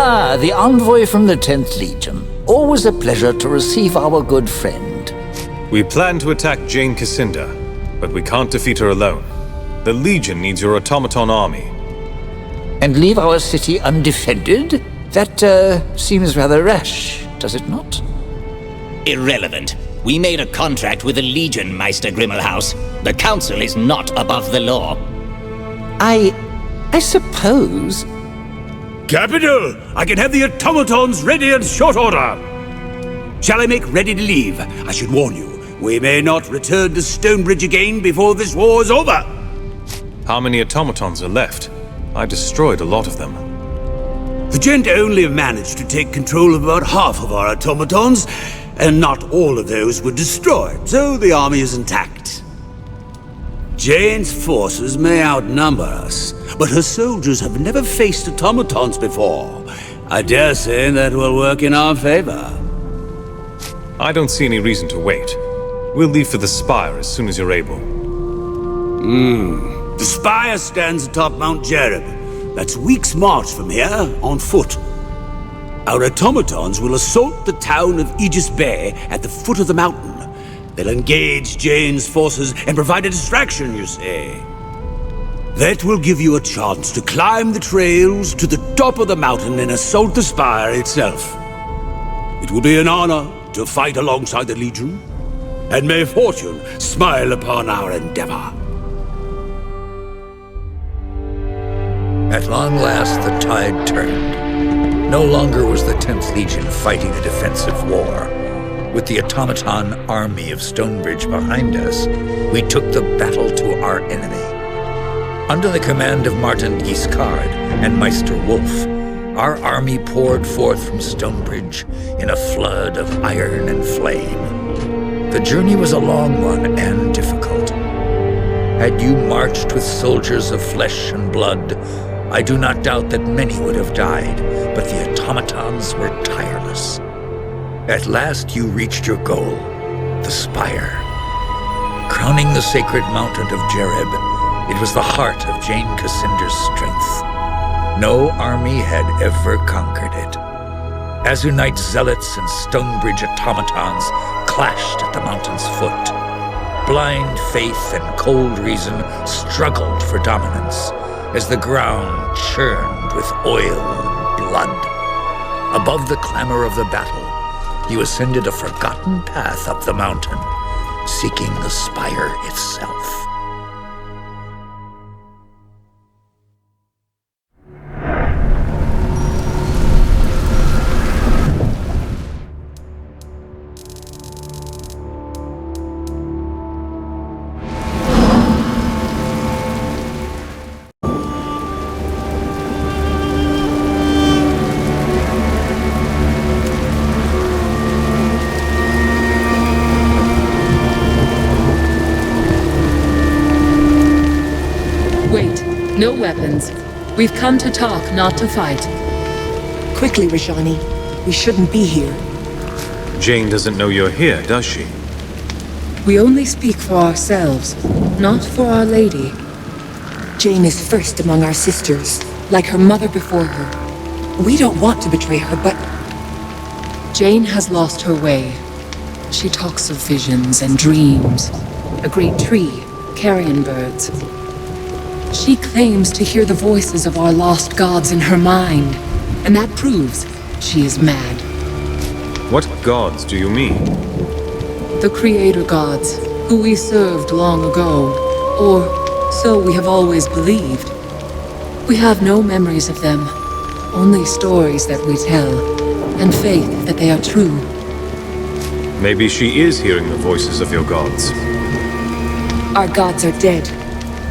Ah, the envoy from the 10th Legion. Always a pleasure to receive our good friend. We plan to attack Jane Cassinder, but we can't defeat her alone. The Legion needs your automaton army. And leave our city undefended? That, seems rather rash, does it not? Irrelevant. We made a contract with the Legion, Meister Grimmelhaus. The Council is not above the law. I suppose... Capital! I can have the automatons ready in short order! Shall I make ready to leave? I should warn you, we may not return to Stonebridge again before this war is over! How many automatons are left? I destroyed a lot of them. The Gent only managed to take control of about half of our automatons, and not all of those were destroyed, so the army is intact. Jane's forces may outnumber us, but her soldiers have never faced automatons before. I dare say that will work in our favor. I don't see any reason to wait. We'll leave for the Spire as soon as you're able. The Spire stands atop Mount Jereb. That's a week's march from here, on foot. Our automatons will assault the town of Aegis Bay at the foot of the mountain. They'll engage Jane's forces and provide a distraction, you see. That will give you a chance to climb the trails to the top of the mountain and assault the Spire itself. It will be an honor to fight alongside the Legion, and may fortune smile upon our endeavor. At long last, the tide turned. No longer was the 10th Legion fighting a defensive war. With the automaton army of Stonebridge behind us, we took the battle to our enemy. Under the command of Martin Guiscard and Meister Wolf, our army poured forth from Stonebridge in a flood of iron and flame. The journey was a long one and difficult. Had you marched with soldiers of flesh and blood, I do not doubt that many would have died, but the automatons were tireless. At last you reached your goal, the Spire. Crowning the sacred mountain of Jereb, it was the heart of Jane Cassinder's strength. No army had ever conquered it. Azunite zealots and Stonebridge automatons clashed at the mountain's foot. Blind faith and cold reason struggled for dominance as the ground churned with oil and blood. Above the clamor of the battle, you ascended a forgotten path up the mountain, seeking the Spire itself. No weapons. We've come to talk, not to fight. Quickly, Rajani. We shouldn't be here. Jane doesn't know you're here, does she? We only speak for ourselves, not for Our Lady. Jane is first among our sisters, like her mother before her. We don't want to betray her, but... Jane has lost her way. She talks of visions and dreams. A great tree, carrion birds. She claims to hear the voices of our lost gods in her mind, and that proves she is mad. What gods do you mean? The creator gods, who we served long ago, or so we have always believed. We have no memories of them, only stories that we tell, and faith that they are true. Maybe she is hearing the voices of your gods. Our gods are dead.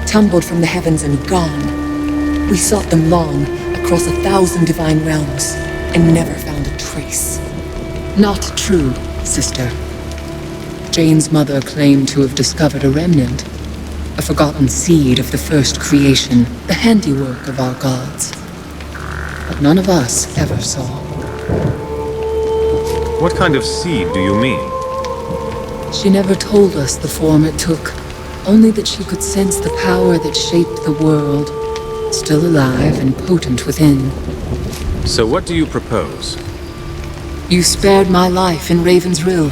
Tumbled from the heavens and gone. We sought them long, across 1,000 divine realms, and never found a trace. Not true, sister. Jane's mother claimed to have discovered a remnant, a forgotten seed of the first creation, the handiwork of our gods. But none of us ever saw. What kind of seed do you mean? She never told us the form it took. Only that she could sense the power that shaped the world, still alive and potent within. So what do you propose? You spared my life in Raven's Rill.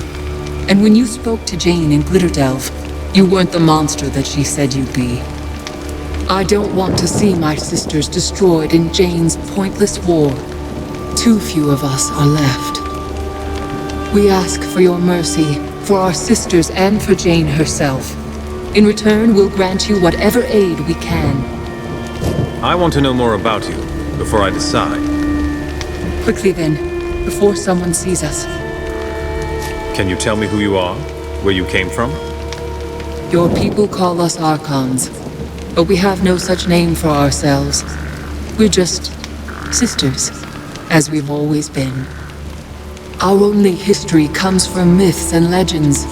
And when you spoke to Jane in Glitterdelve, you weren't the monster that she said you'd be. I don't want to see my sisters destroyed in Jane's pointless war. Too few of us are left. We ask for your mercy, for our sisters and for Jane herself. In return, we'll grant you whatever aid we can. I want to know more about you, before I decide. Quickly then, before someone sees us. Can you tell me who you are? Where you came from? Your people call us Archons, but we have no such name for ourselves. We're just sisters, as we've always been. Our only history comes from myths and legends.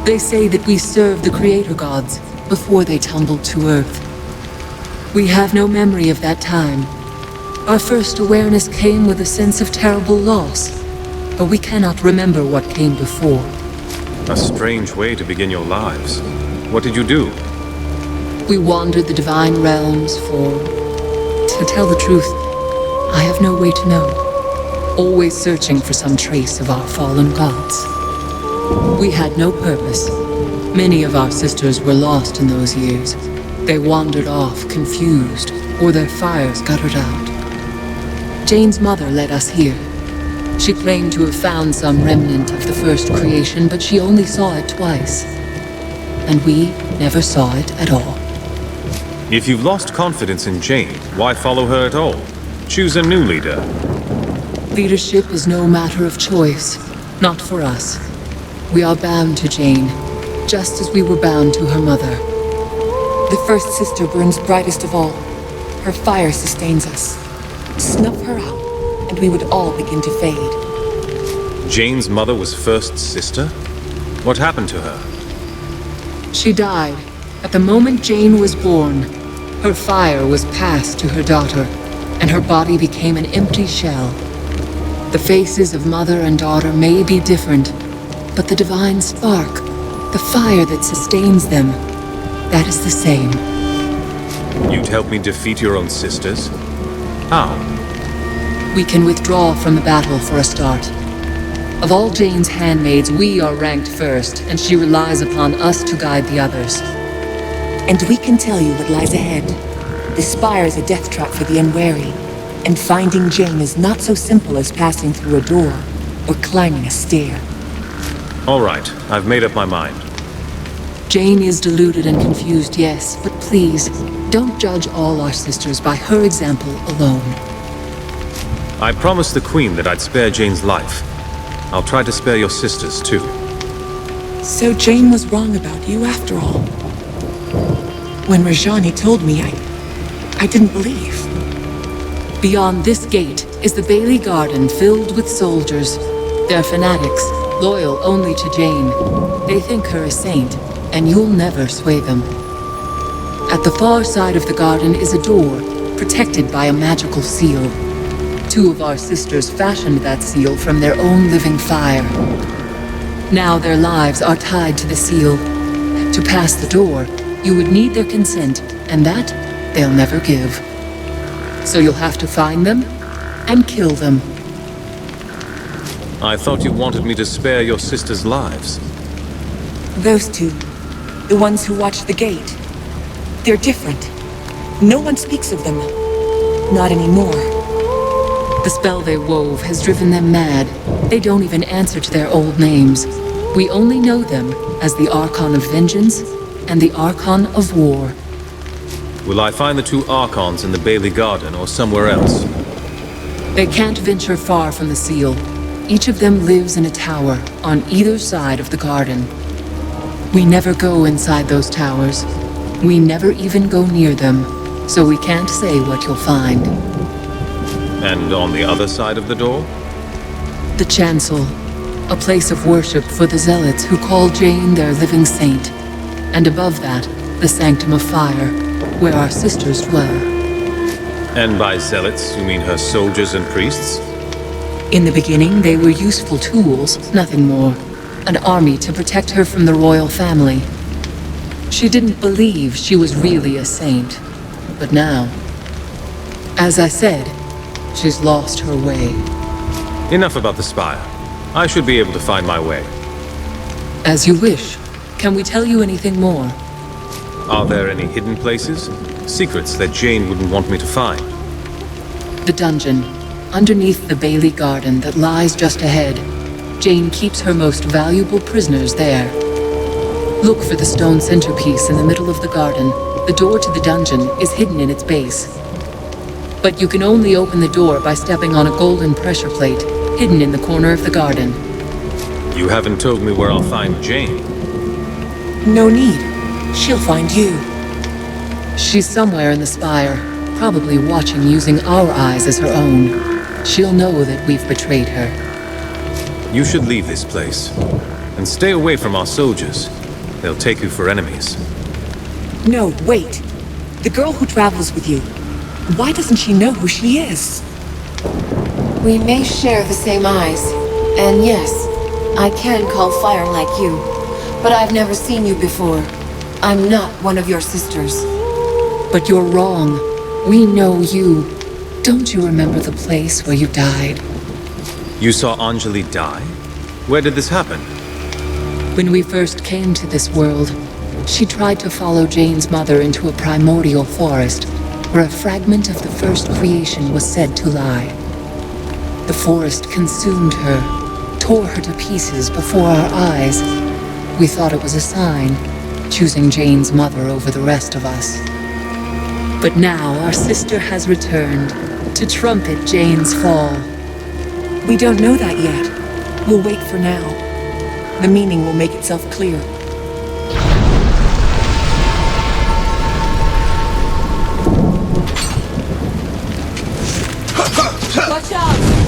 They say that we served the creator gods before they tumbled to Earth. We have no memory of that time. Our first awareness came with a sense of terrible loss, but we cannot remember what came before. A strange way to begin your lives. What did you do? We wandered the divine realms to tell the truth, I have no way to know. Always searching for some trace of our fallen gods. We had no purpose. Many of our sisters were lost in those years. They wandered off, confused, or their fires guttered out. Jane's mother led us here. She claimed to have found some remnant of the first creation, but she only saw it twice. And we never saw it at all. If you've lost confidence in Jane, why follow her at all? Choose a new leader. Leadership is no matter of choice, not for us. We are bound to Jane, just as we were bound to her mother. The first sister burns brightest of all. Her fire sustains us. Snuff her out, and we would all begin to fade. Jane's mother was first sister? What happened to her? She died. At the moment Jane was born, her fire was passed to her daughter, and her body became an empty shell. The faces of mother and daughter may be different, but the divine spark, the fire that sustains them, that is the same. You'd help me defeat your own sisters? How? We can withdraw from the battle for a start. Of all Jane's handmaids, we are ranked first, and she relies upon us to guide the others. And we can tell you what lies ahead. The spire is a death trap for the unwary, and finding Jane is not so simple as passing through a door or climbing a stair. All right, I've made up my mind. Jane is deluded and confused, yes, but please, don't judge all our sisters by her example alone. I promised the Queen that I'd spare Jane's life. I'll try to spare your sisters, too. So Jane was wrong about you after all. When Rajani told me, I didn't believe. Beyond this gate is the Bailey Garden filled with soldiers. They're fanatics, loyal only to Jane. They think her a saint, and you'll never sway them. At the far side of the garden is a door, protected by a magical seal. Two of our sisters fashioned that seal from their own living fire. Now their lives are tied to the seal. To pass the door, you would need their consent, and that they'll never give. So you'll have to find them and kill them. I thought you wanted me to spare your sisters' lives. Those two, the ones who watch the gate, they're different. No one speaks of them. Not anymore. The spell they wove has driven them mad. They don't even answer to their old names. We only know them as the Archon of Vengeance and the Archon of War. Will I find the two Archons in the Bailey Garden or somewhere else? They can't venture far from the seal. Each of them lives in a tower on either side of the garden. We never go inside those towers. We never even go near them, so we can't say what you'll find. And on the other side of the door? The chancel, a place of worship for the zealots who call Jane their living saint. And above that, the Sanctum of Fire, where our sisters dwell. And by zealots, you mean her soldiers and priests? In the beginning, they were useful tools, nothing more. An army to protect her from the royal family. She didn't believe she was really a saint. But now, as I said, She's lost her way. Enough about the spire. I should be able to find my way. As you wish. Can we tell you anything more? Are there any hidden places? Secrets that Jane wouldn't want me to find? The dungeon, underneath the Bailey Garden that lies just ahead. Jane keeps her most valuable prisoners there. Look for the stone centerpiece in the middle of the garden. The door to the dungeon is hidden in its base. But you can only open the door by stepping on a golden pressure plate, hidden in the corner of the garden. You haven't told me where I'll find Jane. No need. She'll find you. She's somewhere in the spire, probably watching using our eyes as her own. She'll know that we've betrayed her. You should leave this place. And stay away from our soldiers. They'll take you for enemies. No, wait. The girl who travels with you. Why doesn't she know who she is? We may share the same eyes. And yes, I can call fire like you. But I've never seen you before. I'm not one of your sisters. But you're wrong. We know you. Don't you remember the place where you died? You saw Anjali die? Where did this happen? When we first came to this world, she tried to follow Jane's mother into a primordial forest, where a fragment of the first creation was said to lie. The forest consumed her, tore her to pieces before our eyes. We thought it was a sign, choosing Jane's mother over the rest of us. But now our sister has returned to trumpet Jane's fall. We don't know that yet. We'll wait for now. The meaning will make itself clear. Watch out!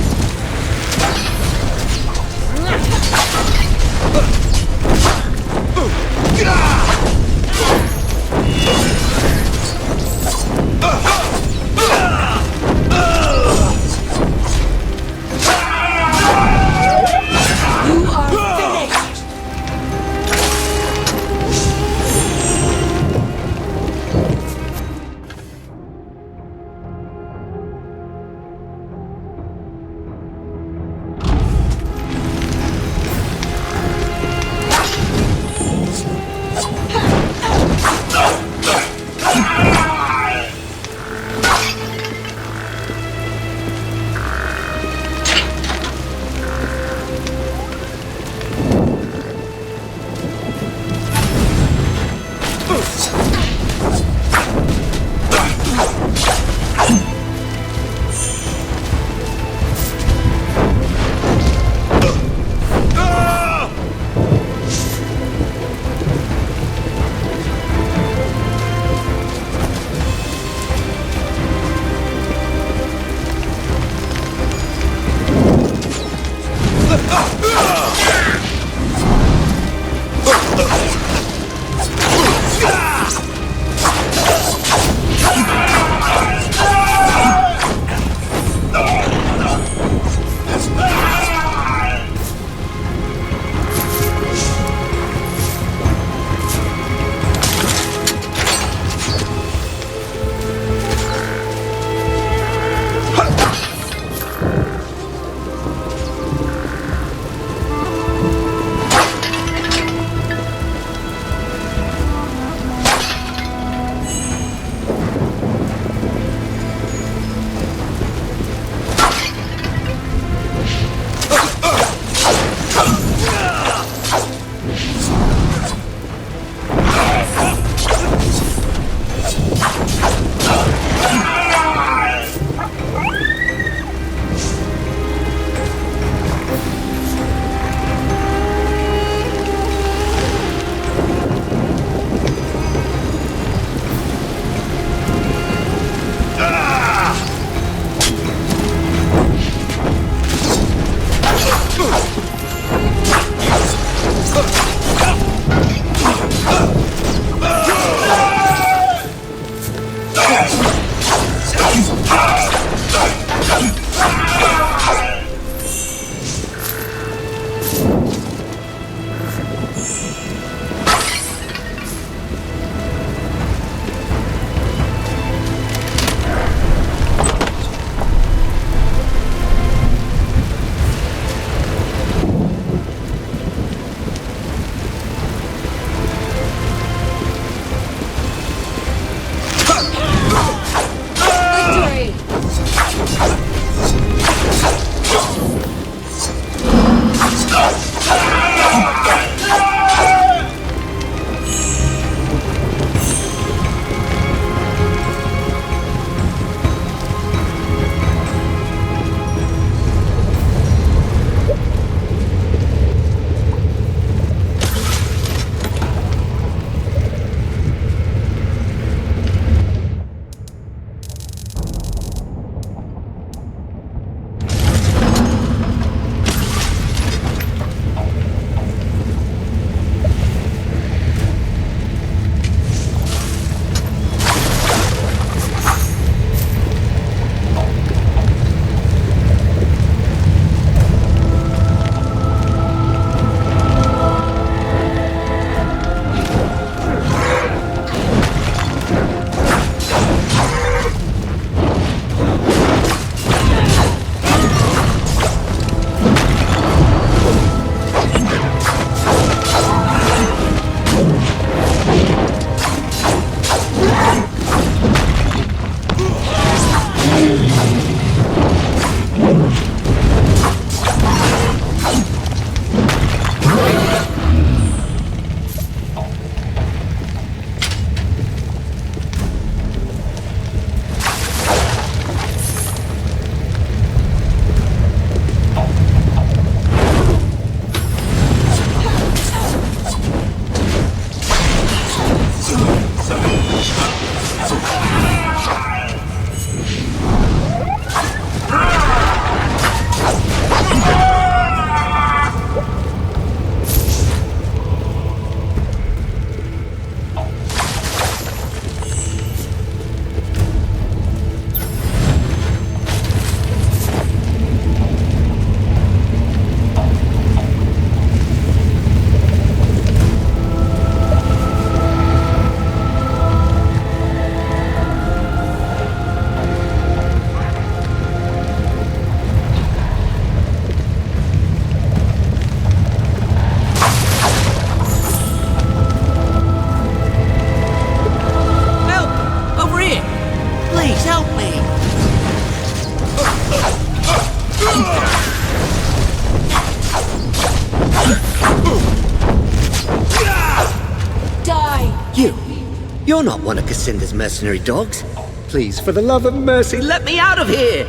You're not one of Cassinder's mercenary dogs. Please, for the love of mercy, let me out of here!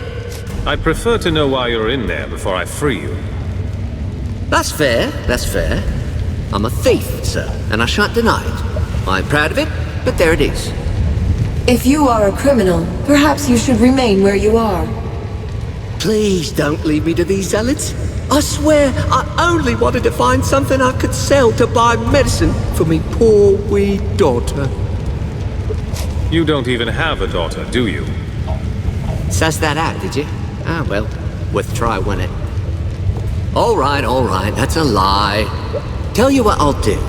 I'd prefer to know why you're in there before I free you. That's fair, that's fair. I'm a thief, sir, and I shan't deny it. I'm proud of it, but there it is. If you are a criminal, perhaps you should remain where you are. Please don't leave me to these zealots. I swear, I only wanted to find something I could sell to buy medicine for me poor wee daughter. You don't even have a daughter, do you? Suss that out, did you? Ah, well, worth a try, wasn't it? All right, that's a lie. Tell you what I'll do.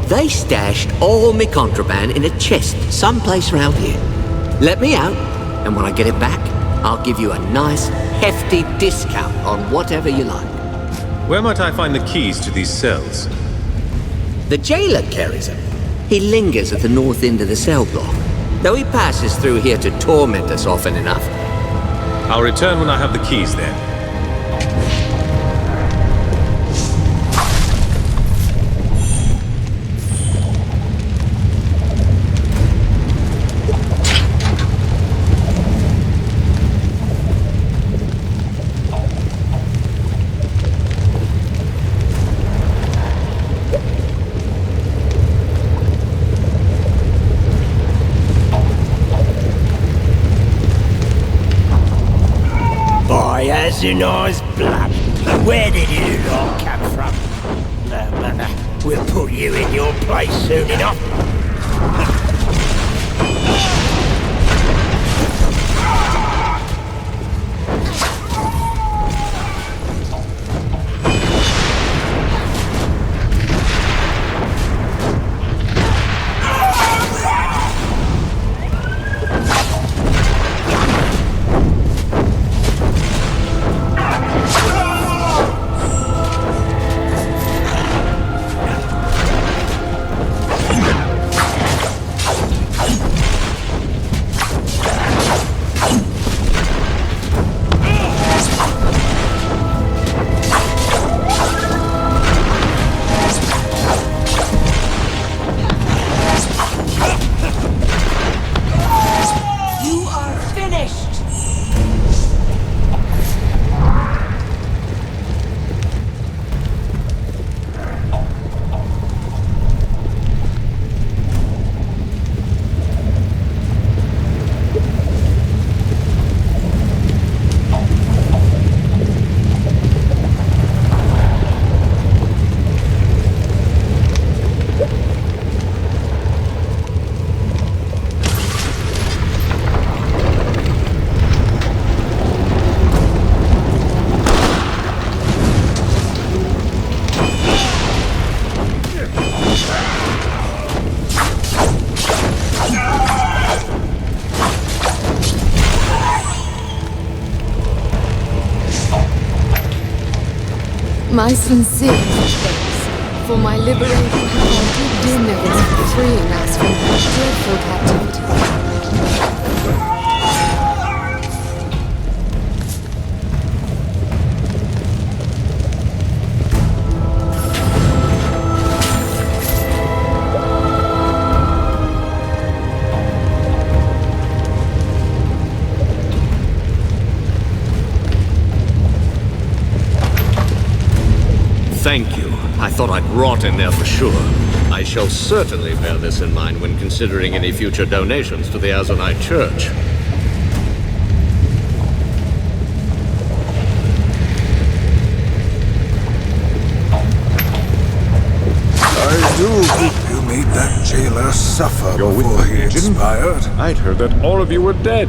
They stashed all me contraband in a chest someplace around here. Let me out, and when I get it back, I'll give you a nice, hefty discount on whatever you like. Where might I find the keys to these cells? The jailer carries them. He lingers at the north end of the cell block, though he passes through here to torment us often enough. I'll return when I have the keys then. Azunai's blood. Where did you lot come from? We'll put you in your place soon enough. My sincere thanks for my liberating heart dim evidence for freeing us from that dreadful captivity. Thank you. I thought I'd rot in there for sure. I shall certainly bear this in mind when considering any future donations to the Azunai Church. I do hope you made that jailer suffer before he expired. I'd heard that all of you were dead.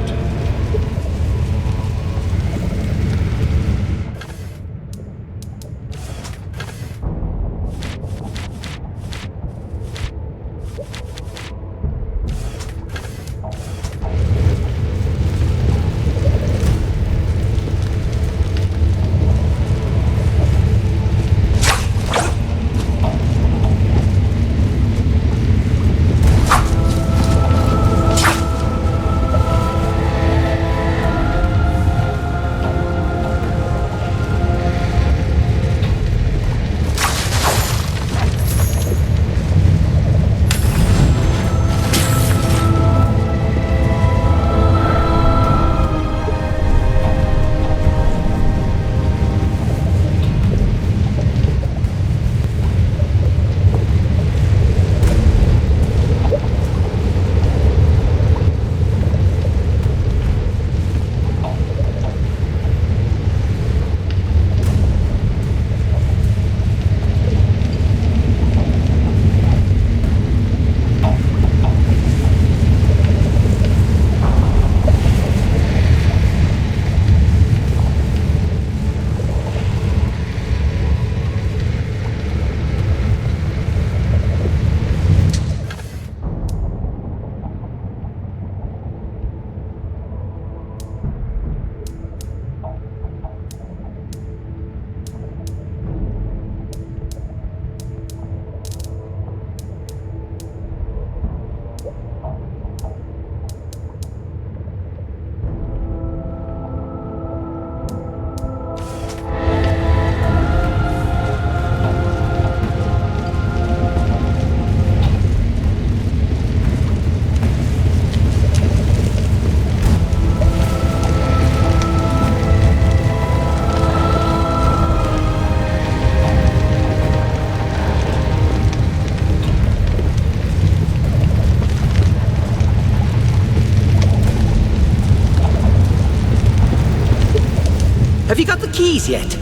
Have you got the keys yet?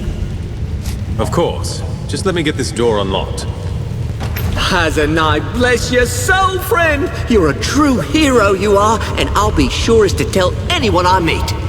Of course. Just let me get this door unlocked. Azunai, bless your soul, friend! You're a true hero, you are, and I'll be sure as to tell anyone I meet.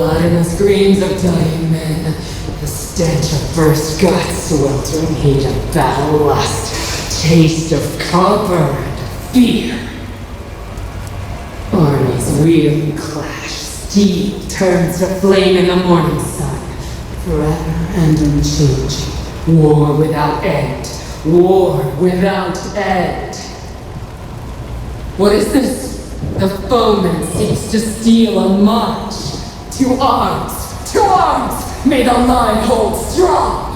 blood and the screams of dying men. The stench of burst guts, sweltering heat of battle lust, taste of copper and fear. Armies wheel and clash, steel turns to flame in the morning sun, forever and unchanging. War without end, war without end. What is this? The foeman seeks to steal a march. To arms! To arms! May the line hold strong!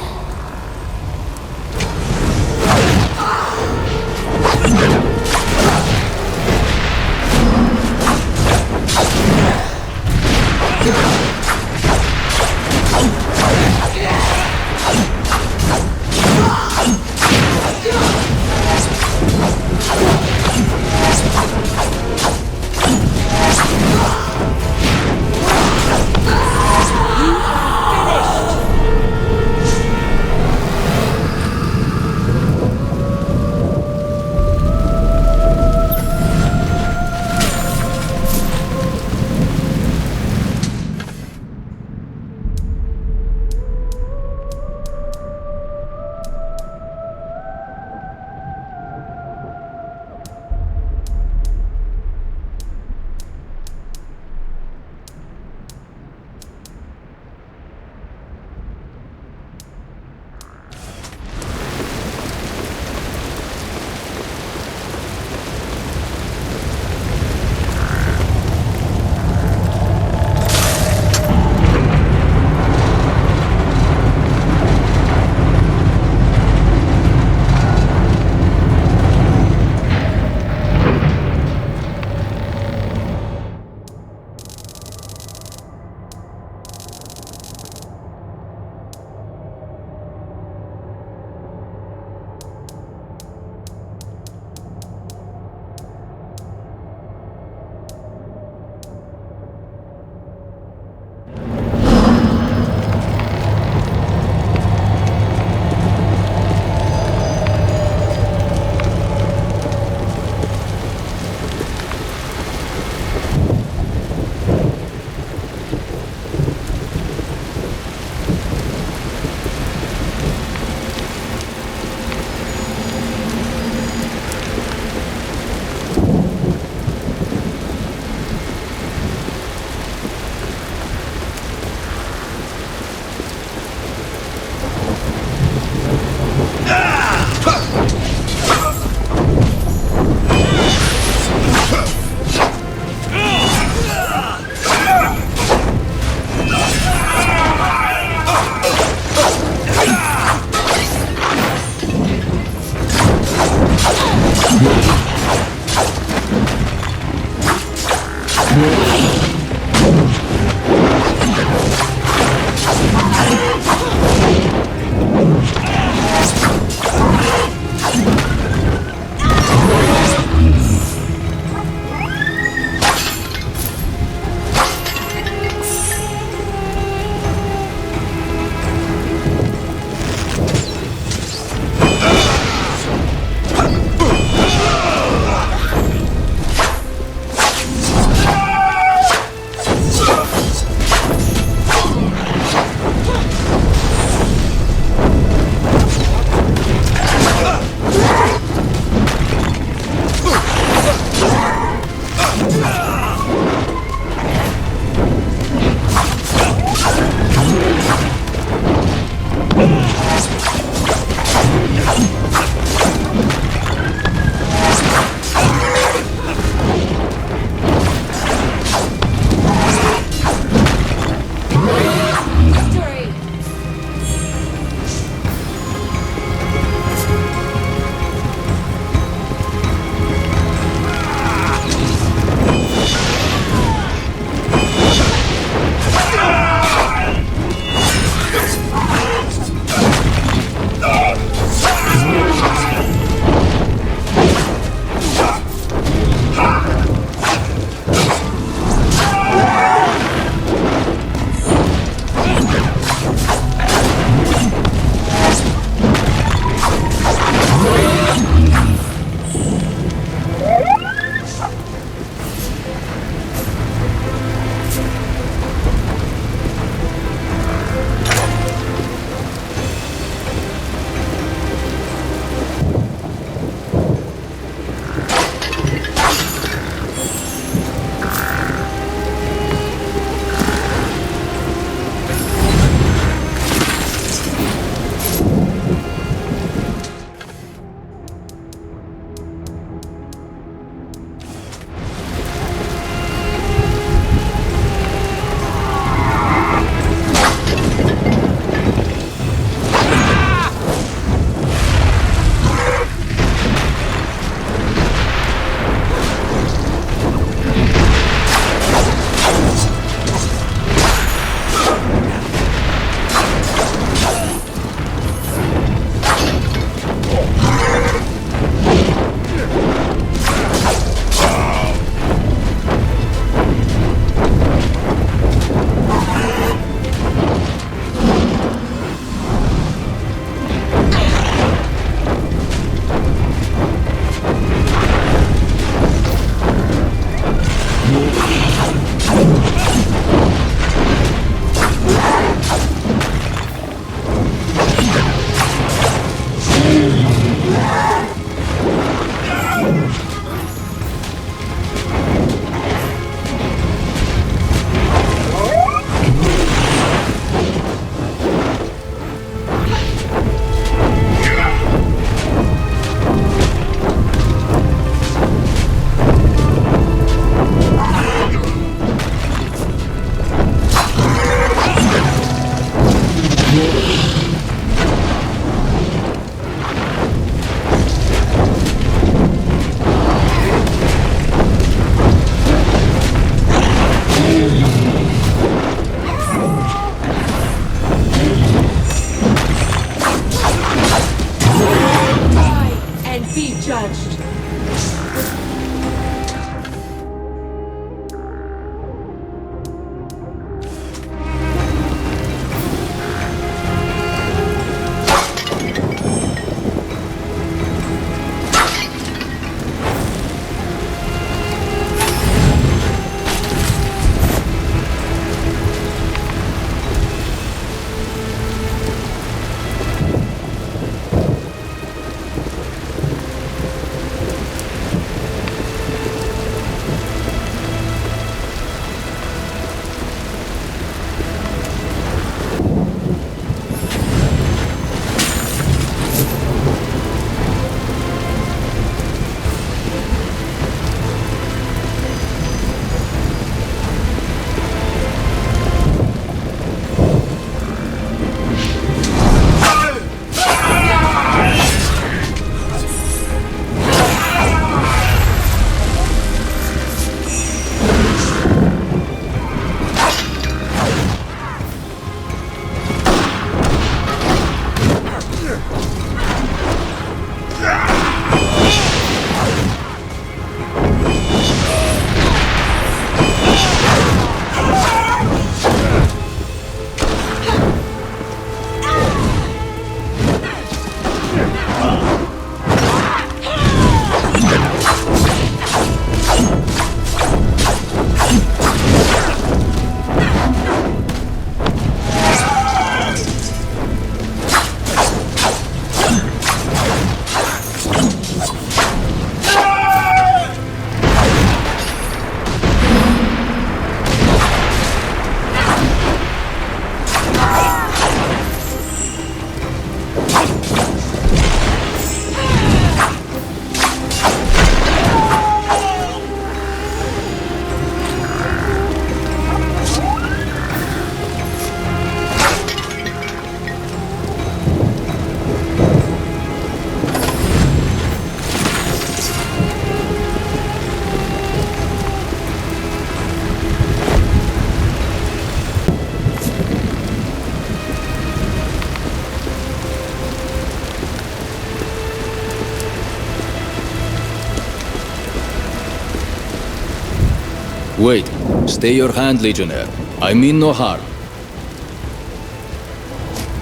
Wait. Stay your hand, Legionnaire. I mean no harm.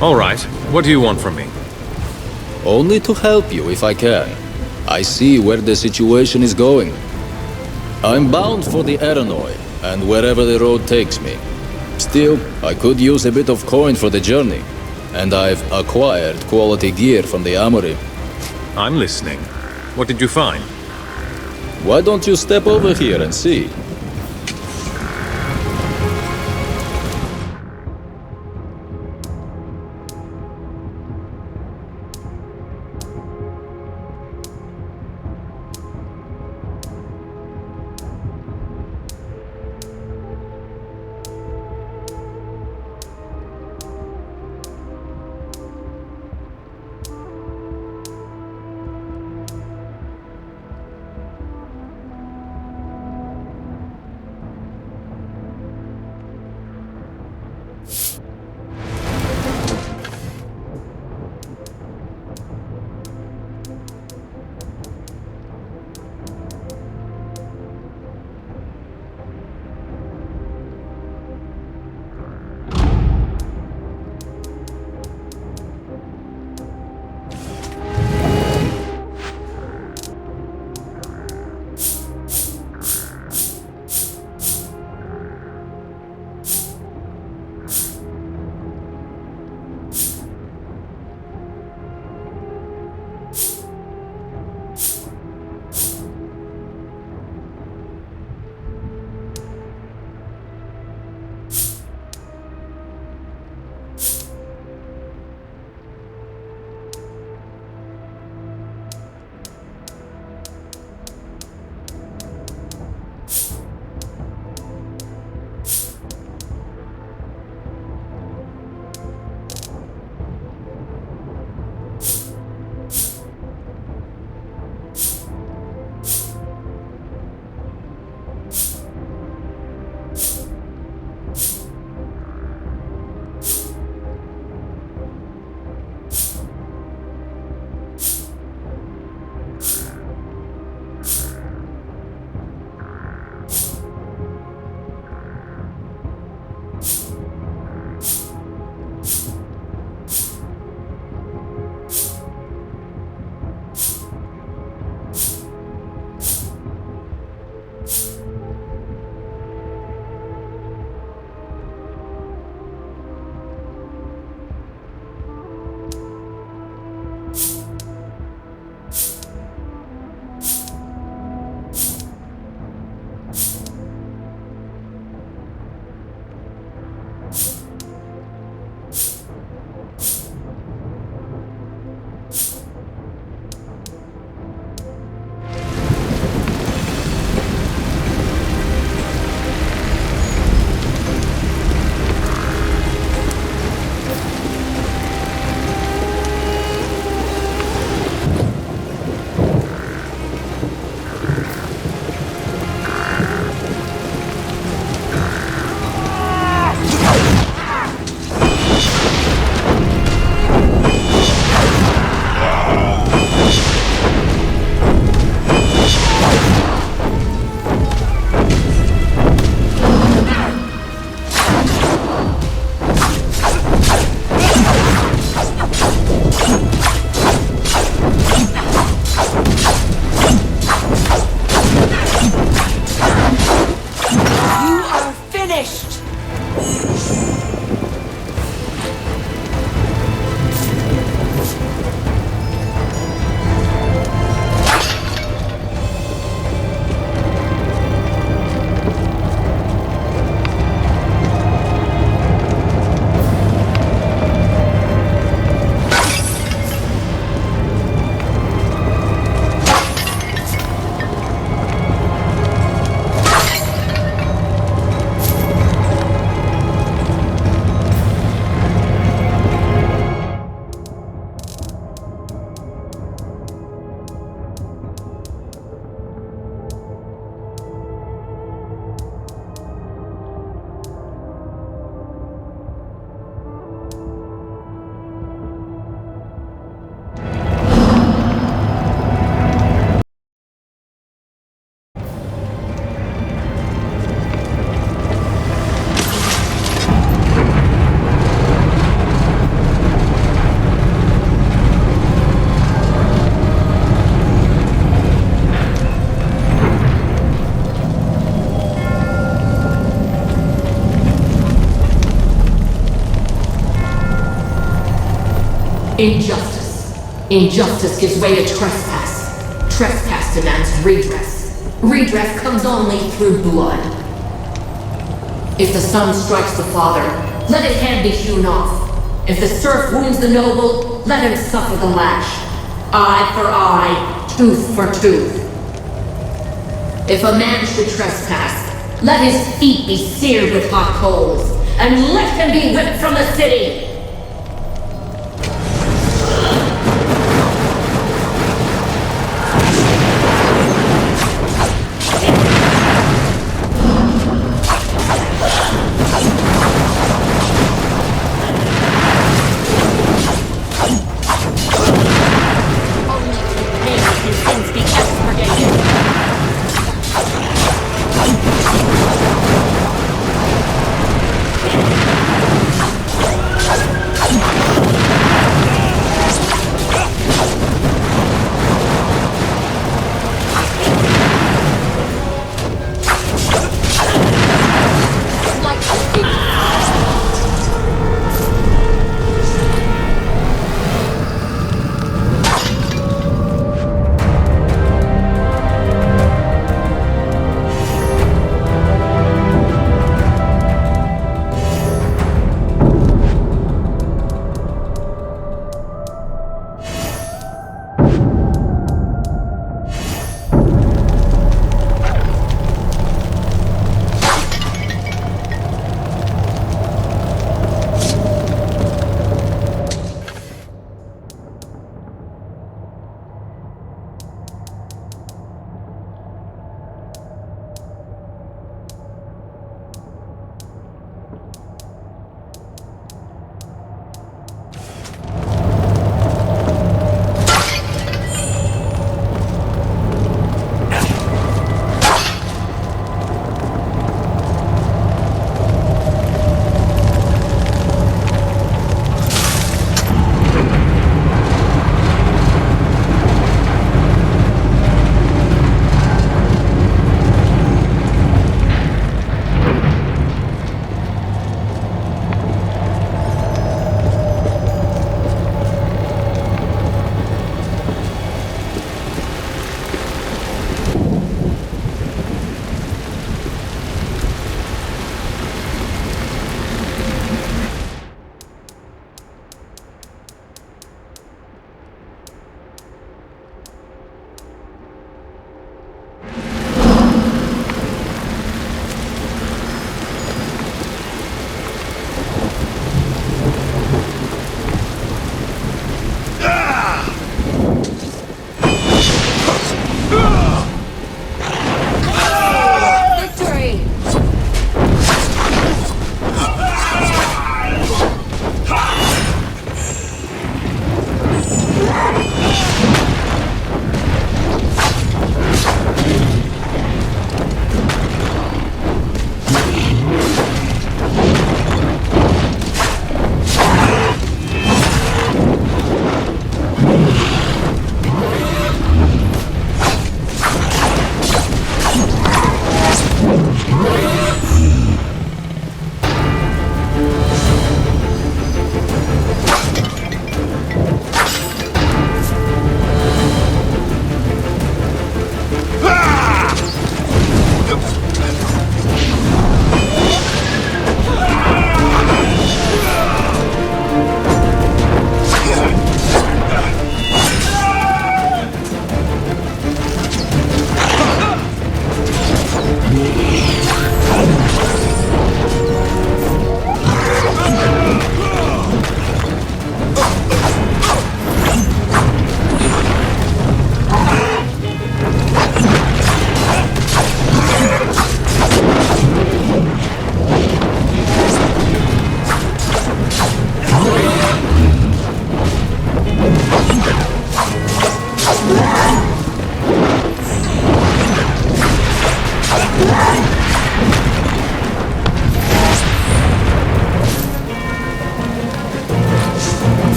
All right. What do you want from me? Only to help you if I can. I see where the situation is going. I'm bound for the Aranoi, and wherever the road takes me. Still, I could use a bit of coin for the journey. And I've acquired quality gear from the armory. I'm listening. What did you find? Why don't you step over here and see? Injustice. Injustice gives way to trespass. Trespass demands redress. Redress comes only through blood. If the son strikes the father, let his hand be hewn off. If the serf wounds the noble, let him suffer the lash. Eye for eye, tooth for tooth. If a man should trespass, let his feet be seared with hot coals, and let him be whipped from the city!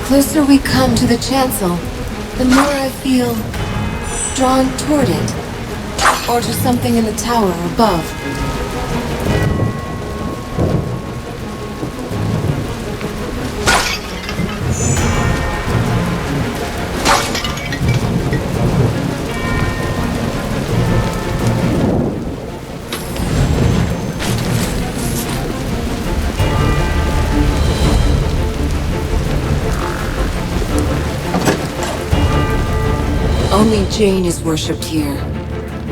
closer we come to the chancel, the more I feel drawn toward it, or to something in the tower above. Only Jane is worshipped here,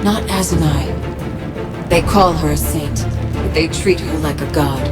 not Azunai. They call her a saint, but they treat her like a god.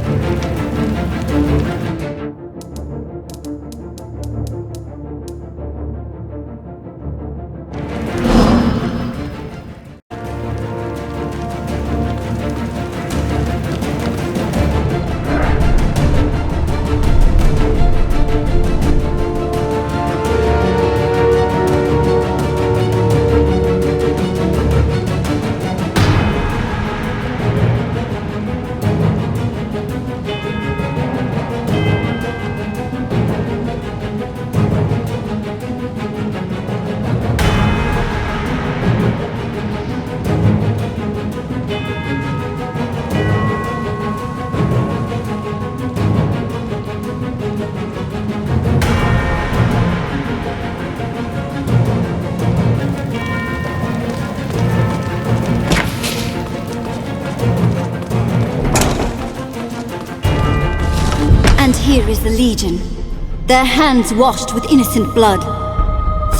Here is the Legion, their hands washed with innocent blood.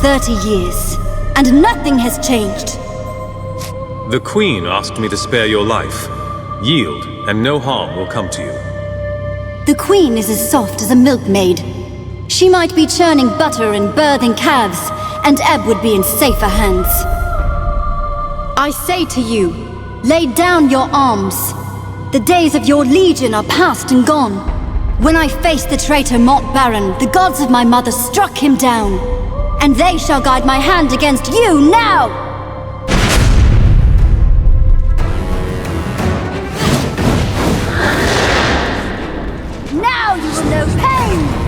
30 years, and nothing has changed. The Queen asked me to spare your life. Yield, and no harm will come to you. The Queen is as soft as a milkmaid. She might be churning butter and birthing calves, and Ebb would be in safer hands. I say to you, lay down your arms. The days of your Legion are past and gone. When I faced the traitor Mont Baron, the gods of my mother struck him down. And they shall guide my hand against you now! Now you will know pain!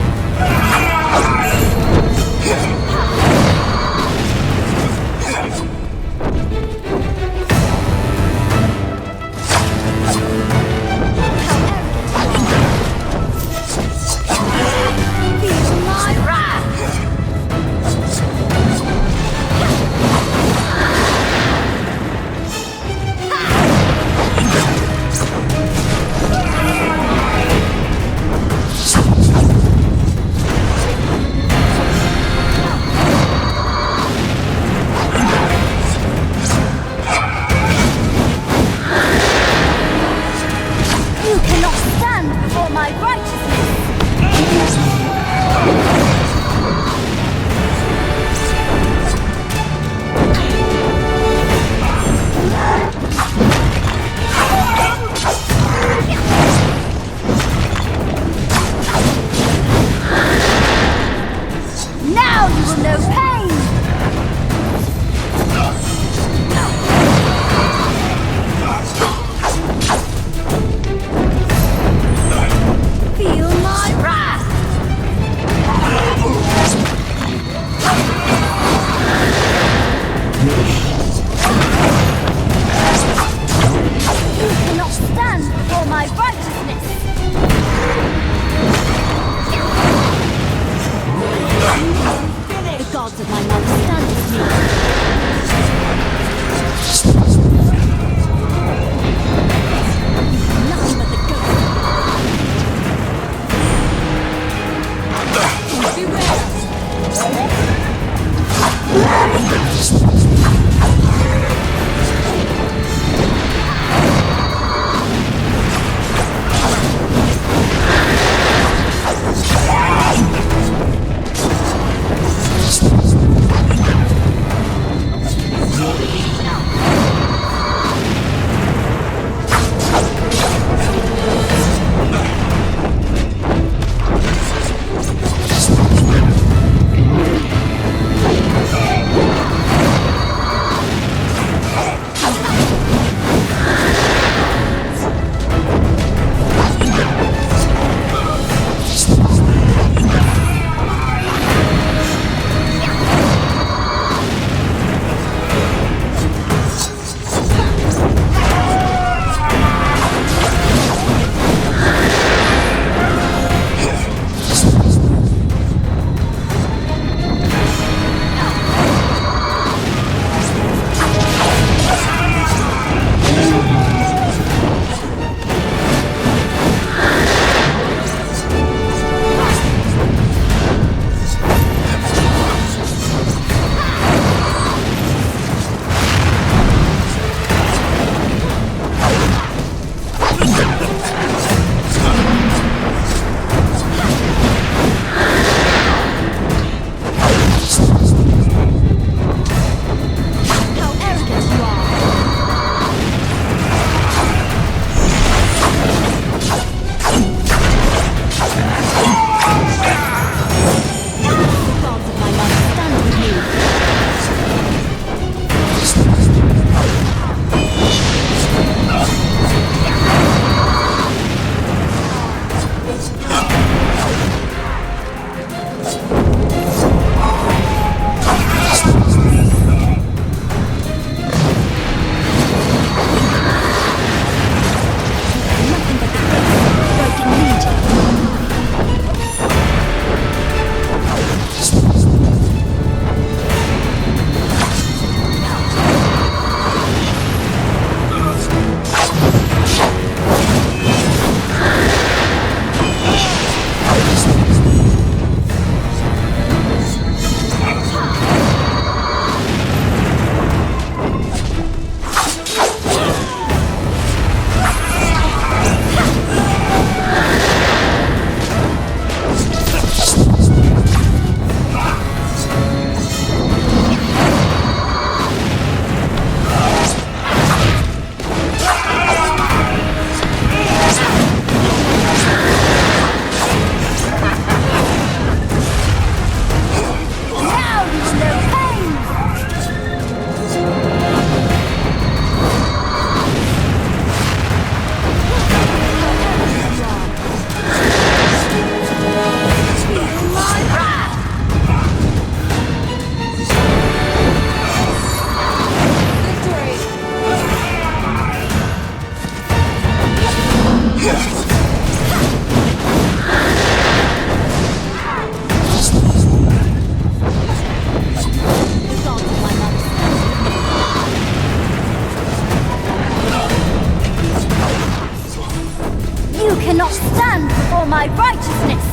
my righteousness!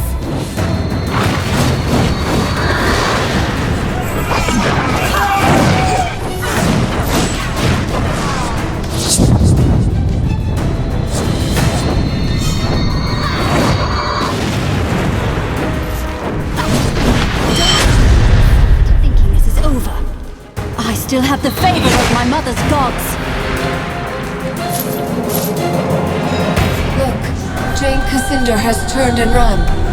Thinking this is over. I still have the favor of my mother's gods. Look, Jane Cassinder has turned and run.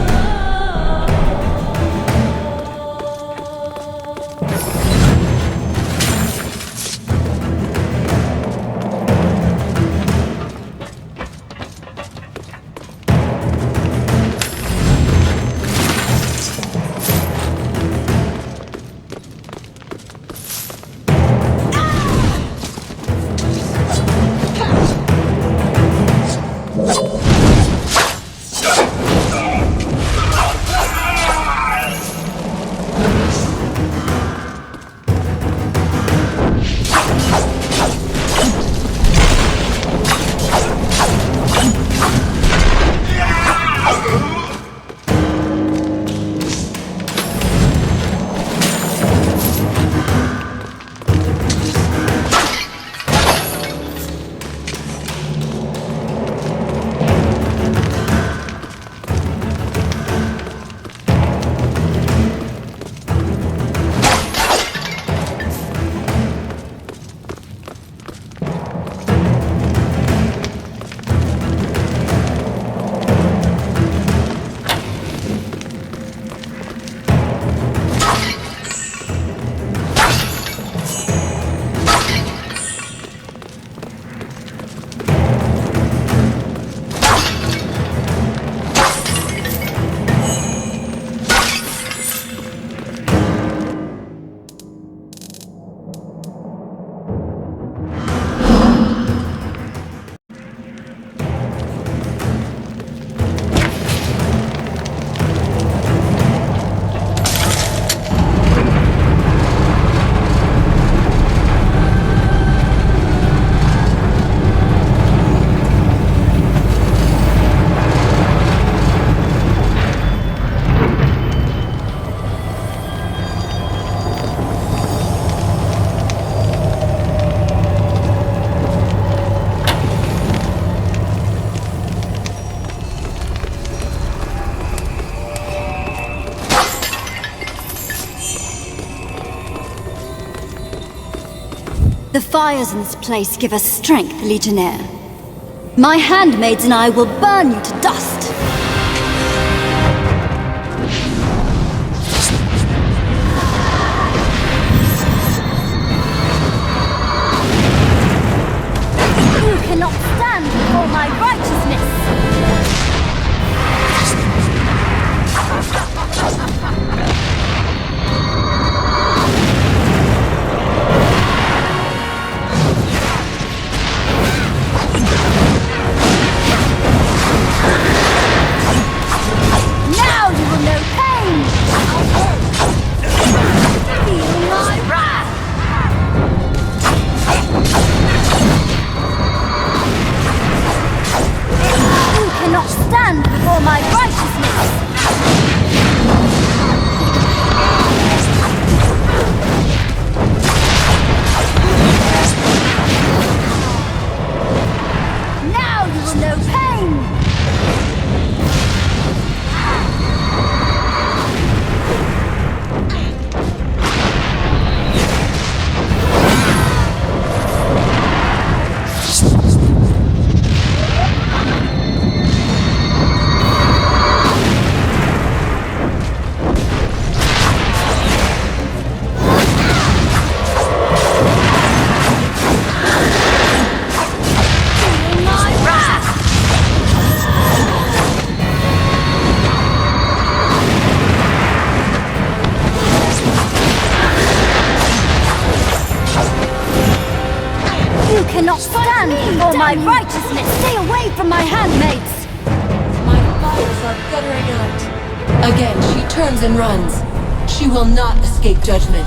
The fires in this place give us strength, Legionnaire. My handmaids and I will burn you to dust. You cannot stand before my righteousness. My righteousness! Stay away from my handmaids! My fires are guttering out. Again, she turns and runs. She will not escape judgment.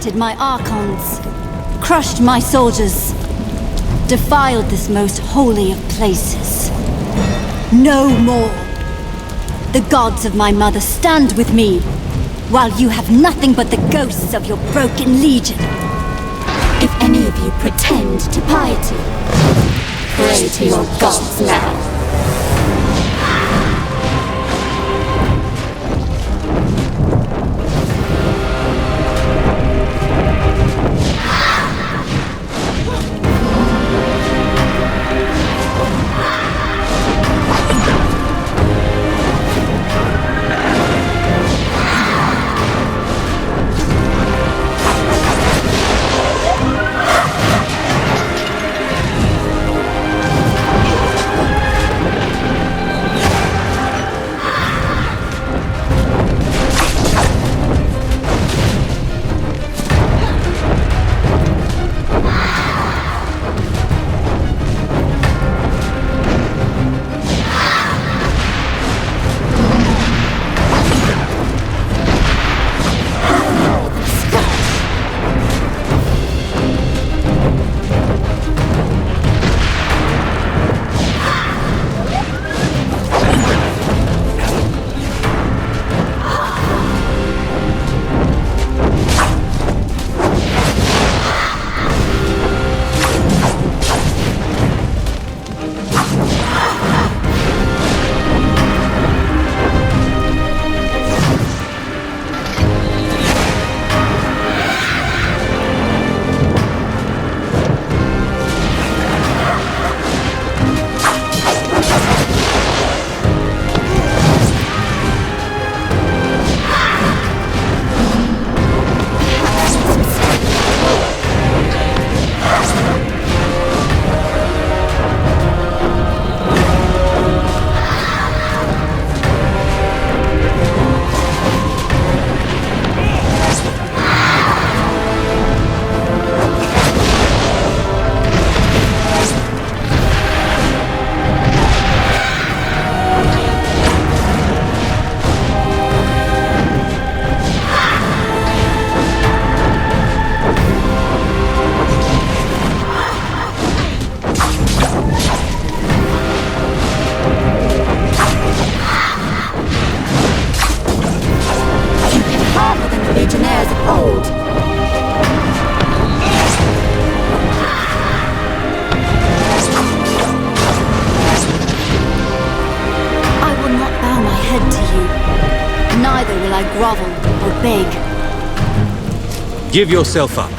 violated my archons, crushed my soldiers, defiled this most holy of places. No more. The gods of my mother stand with me, while you have nothing but the ghosts of your broken legion. If any of you pretend to piety, pray to your gods now. legionnaires of old. I will not bow my head to you. Neither will I grovel or beg. Give yourself up,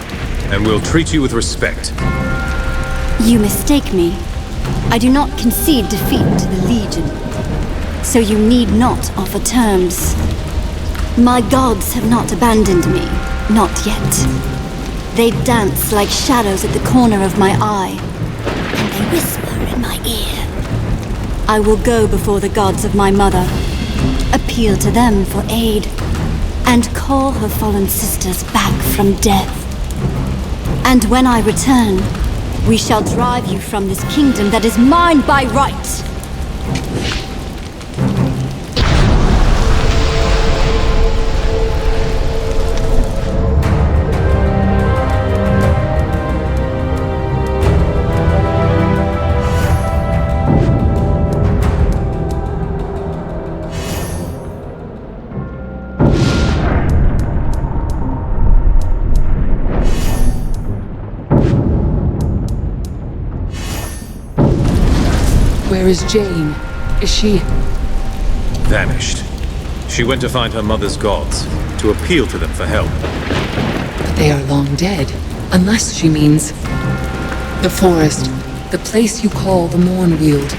and we'll treat you with respect. You mistake me. I do not concede defeat to the Legion. So you need not offer terms. My gods have not abandoned me, not yet. They dance like shadows at the corner of my eye, and they whisper in my ear. I will go before the gods of my mother, appeal to them for aid, and call her fallen sisters back from death. And when I return, we shall drive you from this kingdom that is mine by right. Where is Jane? Is she... Vanished. She went to find her mother's gods, to appeal to them for help. But they are long dead. Unless she means... The forest. The place you call the Mournweald.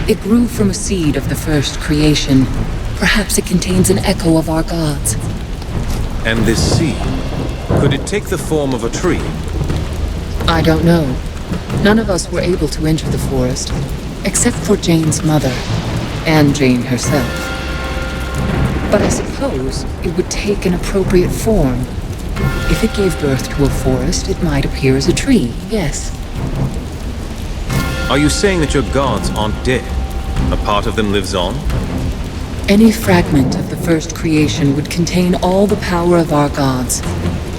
It grew from a seed of the first creation. Perhaps it contains an echo of our gods. And this seed? Could it take the form of a tree? I don't know. None of us were able to enter the forest. Except for Jane's mother, and Jane herself. But I suppose it would take an appropriate form. If it gave birth to a forest, it might appear as a tree, yes. Are you saying that your gods aren't dead? A part of them lives on? Any fragment of the first creation would contain all the power of our gods.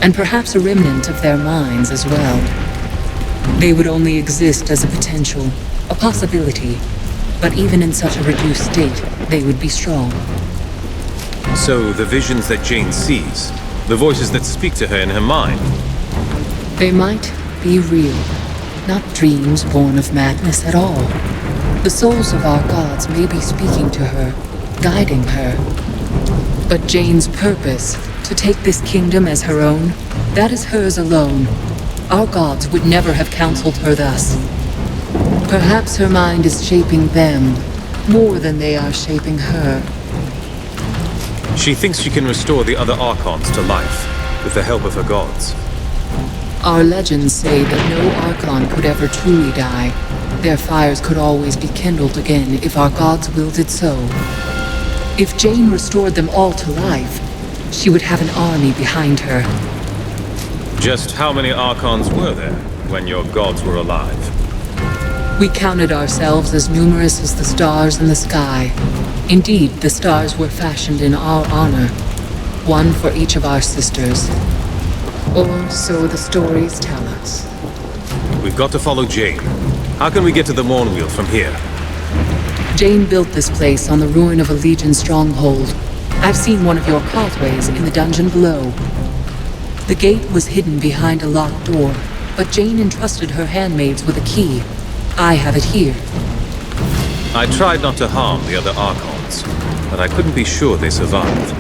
and perhaps a remnant of their minds as well. They would only exist as a potential, a possibility, but even in such a reduced state, they would be strong. So the visions that Jane sees, the voices that speak to her in her mind, they might be real, not dreams born of madness at all. The souls of our gods may be speaking to her, guiding her. But Jane's purpose, to take this kingdom as her own, that is hers alone. Our gods would never have counseled her thus. Perhaps her mind is shaping them more than they are shaping her. She thinks she can restore the other Archons to life with the help of her gods. Our legends say that no Archon could ever truly die. Their fires could always be kindled again if our gods willed it so. If Jane restored them all to life, she would have an army behind her. Just how many Archons were there when your gods were alive? We counted ourselves as numerous as the stars in the sky. Indeed, the stars were fashioned in our honor, one for each of our sisters. Or so the stories tell us. We've got to follow Jane. How can we get to the Mournwheel from here? Jane built this place on the ruin of a Legion stronghold. I've seen one of your pathways in the dungeon below. The gate was hidden behind a locked door, but Jane entrusted her handmaids with a key. I have it here. I tried not to harm the other Archons, but I couldn't be sure they survived.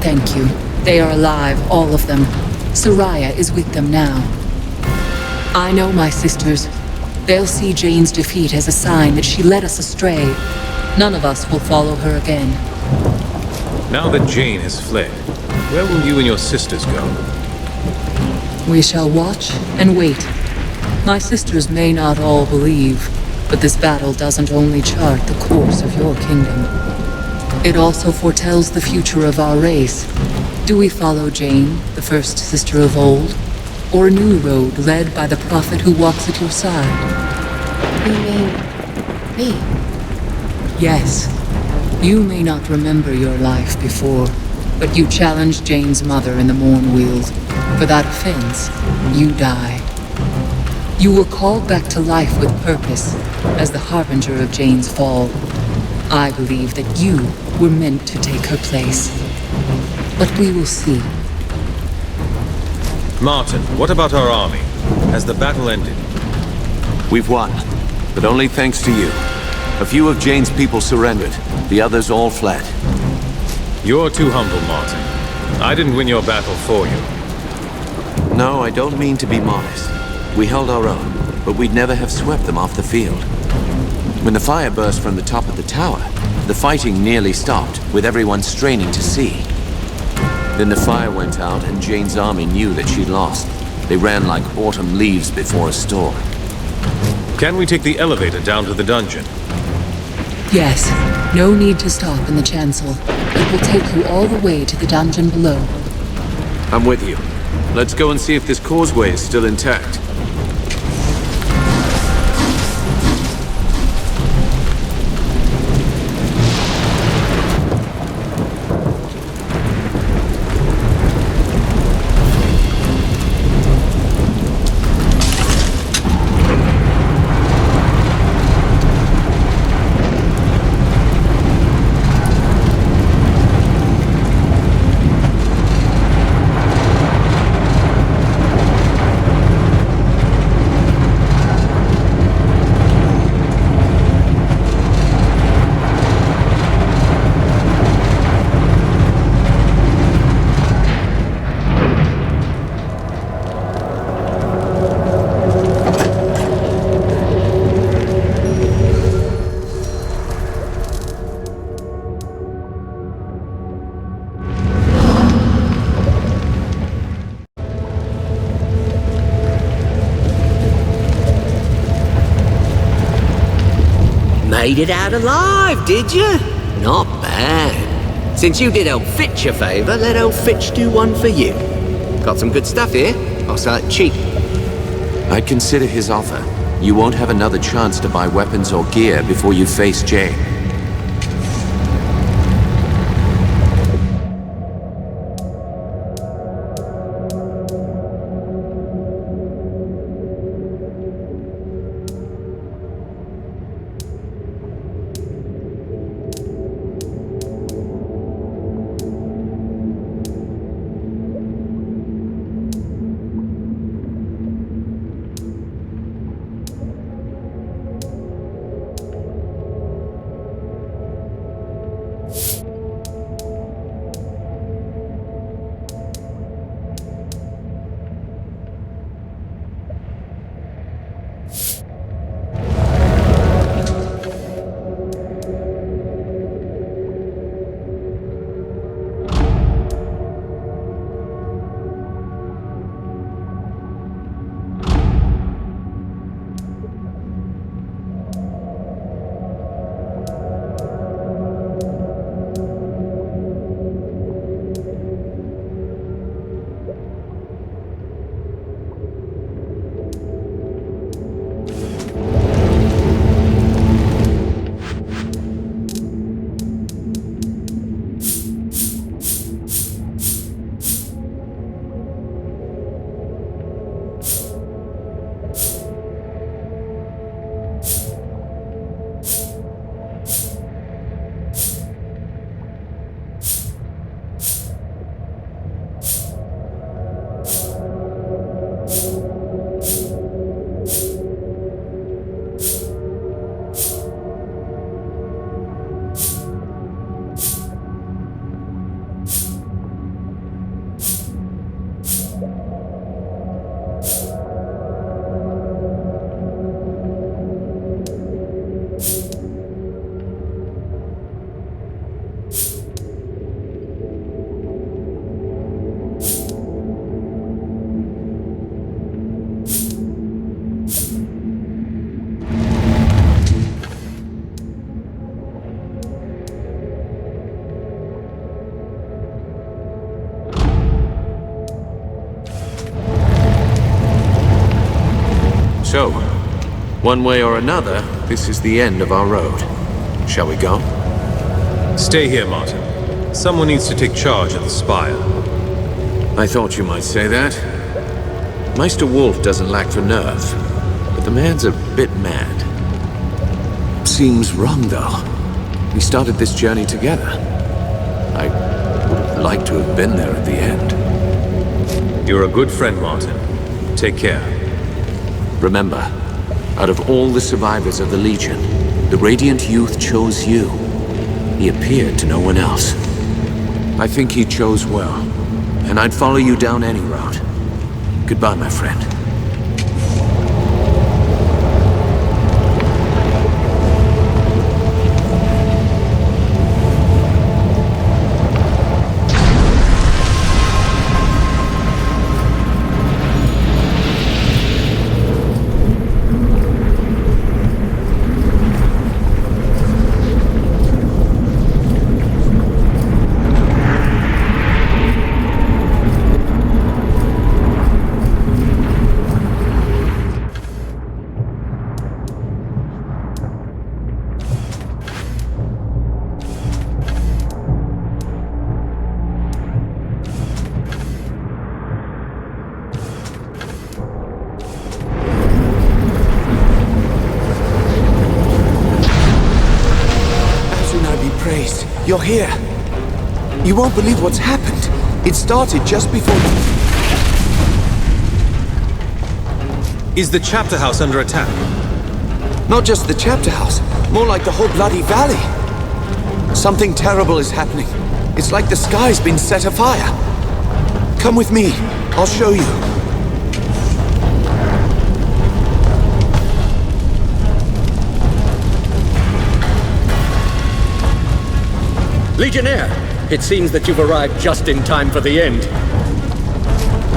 Thank you. They are alive, all of them. Soraya is with them now. I know my sisters. They'll see Jane's defeat as a sign that she led us astray. None of us will follow her again. Now that Jane has fled, where will you and your sisters go? We shall watch and wait. My sisters may not all believe, but this battle doesn't only chart the course of your kingdom. It also foretells the future of our race. Do we follow Jane, the first sister of old, or a new road led by the prophet who walks at your side? You mean me? Yes. You may not remember your life before, but you challenged Jane's mother in the Mournwheel. For that offense, you died. You were called back to life with purpose, as the harbinger of Jane's fall. I believe that you were meant to take her place. But we will see. Martin, what about our army? Has the battle ended? We've won, but only thanks to you. A few of Jane's people surrendered. The others all fled. You're too humble, Martin. I didn't win your battle for you. No, I don't mean to be modest. We held our own, but we'd never have swept them off the field. When the fire burst from the top of the tower, the fighting nearly stopped, with everyone straining to see. Then the fire went out, and Jane's army knew that she'd lost. They ran like autumn leaves before a storm. Can we take the elevator down to the dungeon? Yes. No need to stop in the chancel. It will take you all the way to the dungeon below. I'm with you. Let's go and see if this causeway is still intact. Made it out alive, did you? Not bad. Since you did old Fitch a favour, let old Fitch do one for you. Got some good stuff here. I'll sell it cheap. I'd consider his offer. You won't have another chance to buy weapons or gear before you face Jane. One way or another, this is the end of our road. Shall we go? Stay here, Martin. Someone needs to take charge of the spire. I thought you might say that. Meister Wolf doesn't lack for nerve, but the man's a bit mad. Seems wrong, though. We started this journey together. I would have liked to have been there at the end. You're a good friend, Martin. Take care. Remember, out of all the survivors of the Legion, the Radiant Youth chose you. He appeared to no one else. I think he chose well, and I'd follow you down any route. Goodbye, my friend. You're here. You won't believe what's happened. It started just before... Is the chapter house under attack? Not just the chapter house, more like the whole bloody valley. Something terrible is happening. It's like the sky's been set afire. Come with me. I'll show you. Legionnaire, it seems that you've arrived just in time for the end.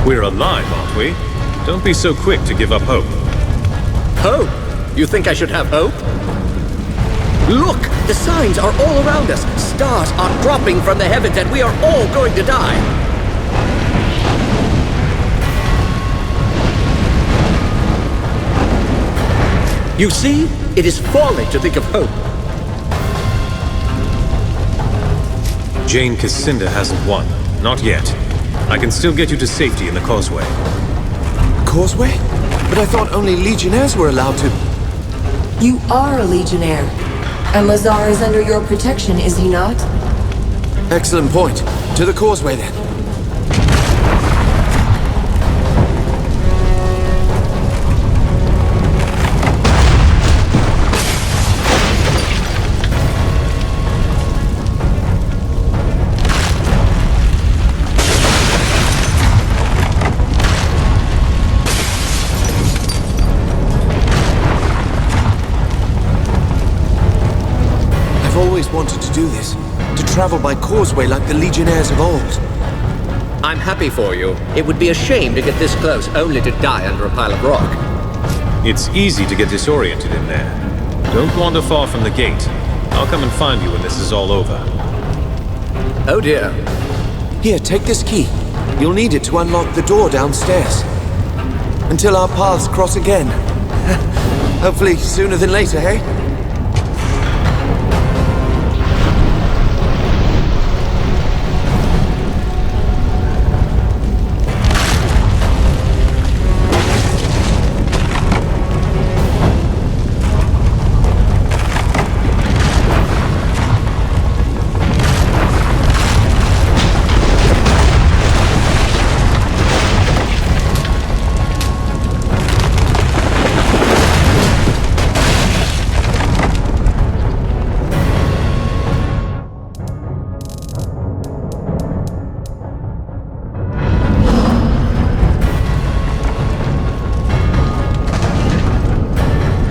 We're alive, aren't we? Don't be so quick to give up hope. Hope? You think I should have hope? Look! The signs are all around us! Stars are dropping from the heavens and we are all going to die! You see? It is folly to think of hope. Jane Cassinder hasn't won. Not yet. I can still get you to safety in the causeway. Causeway? But I thought only Legionnaires were allowed to... You are a Legionnaire. And Lazar is under your protection, is he not? Excellent point. To the causeway, then. Wanted to do this, to travel by causeway like the Legionnaires of old. I'm happy for you. It would be a shame to get this close only to die under a pile of rock. It's easy to get disoriented in there. Don't wander far from the gate. I'll come and find you when this is all over. Oh dear. Here, take this key. You'll need it to unlock the door downstairs. Until our paths cross again. Hopefully sooner than later, eh?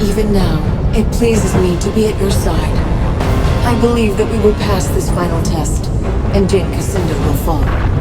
Even now, it pleases me to be at your side. I believe that we will pass this final test, and Jane Cassinder will fall.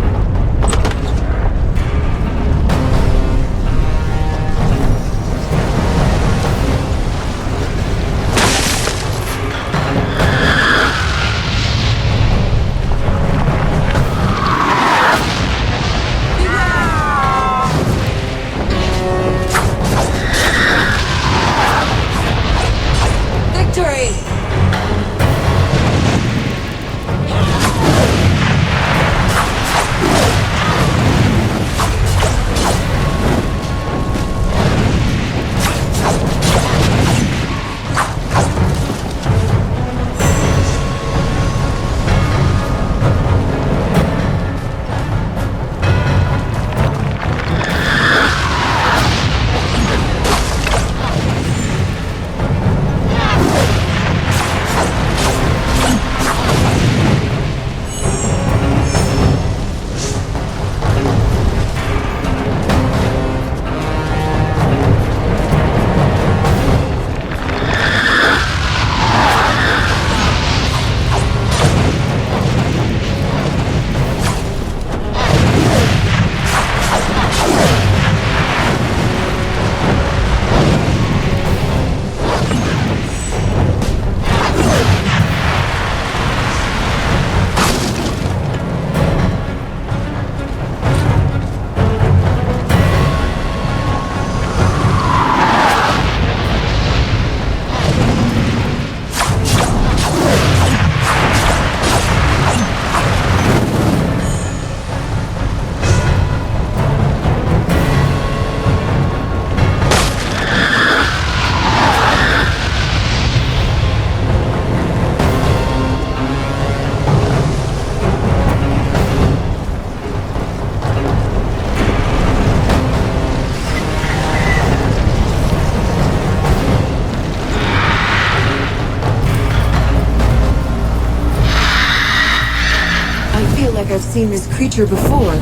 like I've seen this creature before.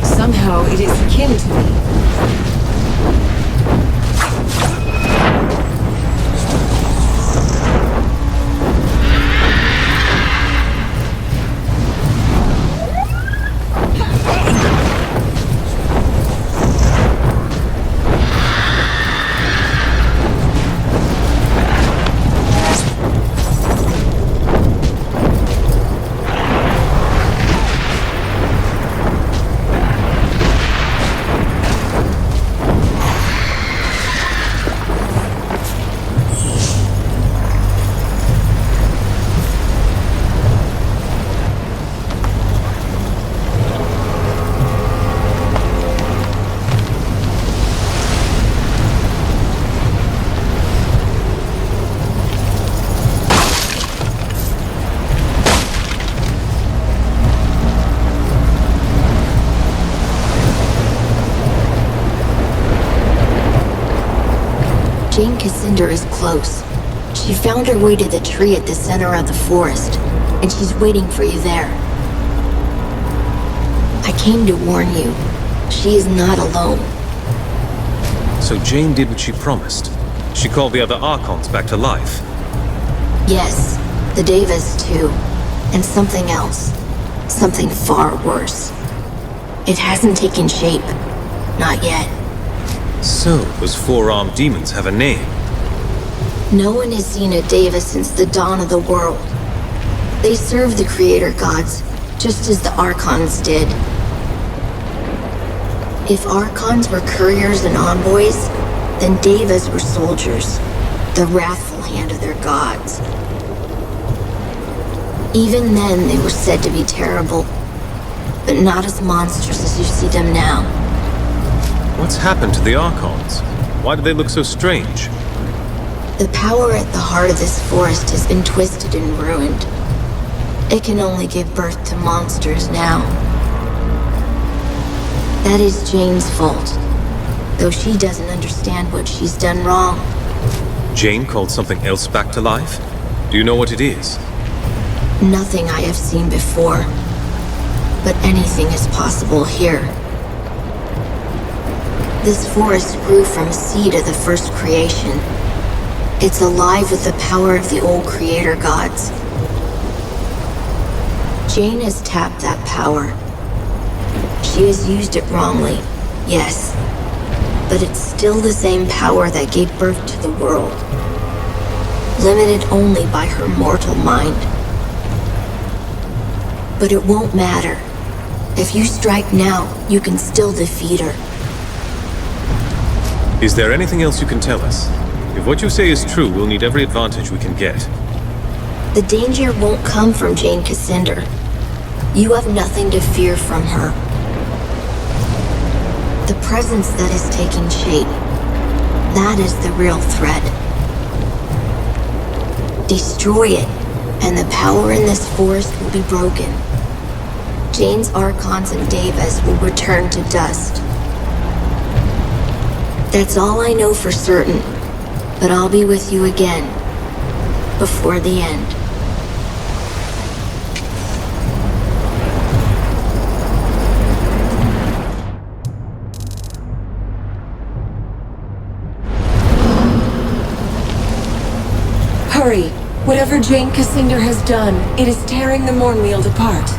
Somehow it is kin to me. Jane Cassinder is close. She found her way to the tree at the center of the forest, and she's waiting for you there. I came to warn you. She is not alone. So Jane did what she promised. She called the other Archons back to life. Yes, the Devas too. And something else. Something far worse. It hasn't taken shape. Not yet. So, those four-armed demons have a name. No one has seen a Deva since the dawn of the world. They serve the creator gods, just as the Archons did. If Archons were couriers and envoys, then Devas were soldiers, the wrathful hand of their gods. Even then, they were said to be terrible, but not as monstrous as you see them now. What's happened to the Archons? Why do they look so strange? The power at the heart of this forest has been twisted and ruined. It can only give birth to monsters now. That is Jane's fault, though she doesn't understand what she's done wrong. Jane called something else back to life? Do you know what it is? Nothing I have seen before, but anything is possible here. This forest grew from a seed of the first creation. It's alive with the power of the old creator gods. Jane has tapped that power. She has used it wrongly, yes, but it's still the same power that gave birth to the world, limited only by her mortal mind. But it won't matter. If you strike now, you can still defeat her. Is there anything else you can tell us? If what you say is true, we'll need every advantage we can get. The danger won't come from Jane Cassinder. You have nothing to fear from her. The presence that is taking shape, that is the real threat. Destroy it, and the power in this forest will be broken. Jane's Archons and Devas will return to dust. That's all I know for certain, but I'll be with you again, before the end. Hurry! Whatever Jane Cassinder has done, it is tearing the Mournweald apart.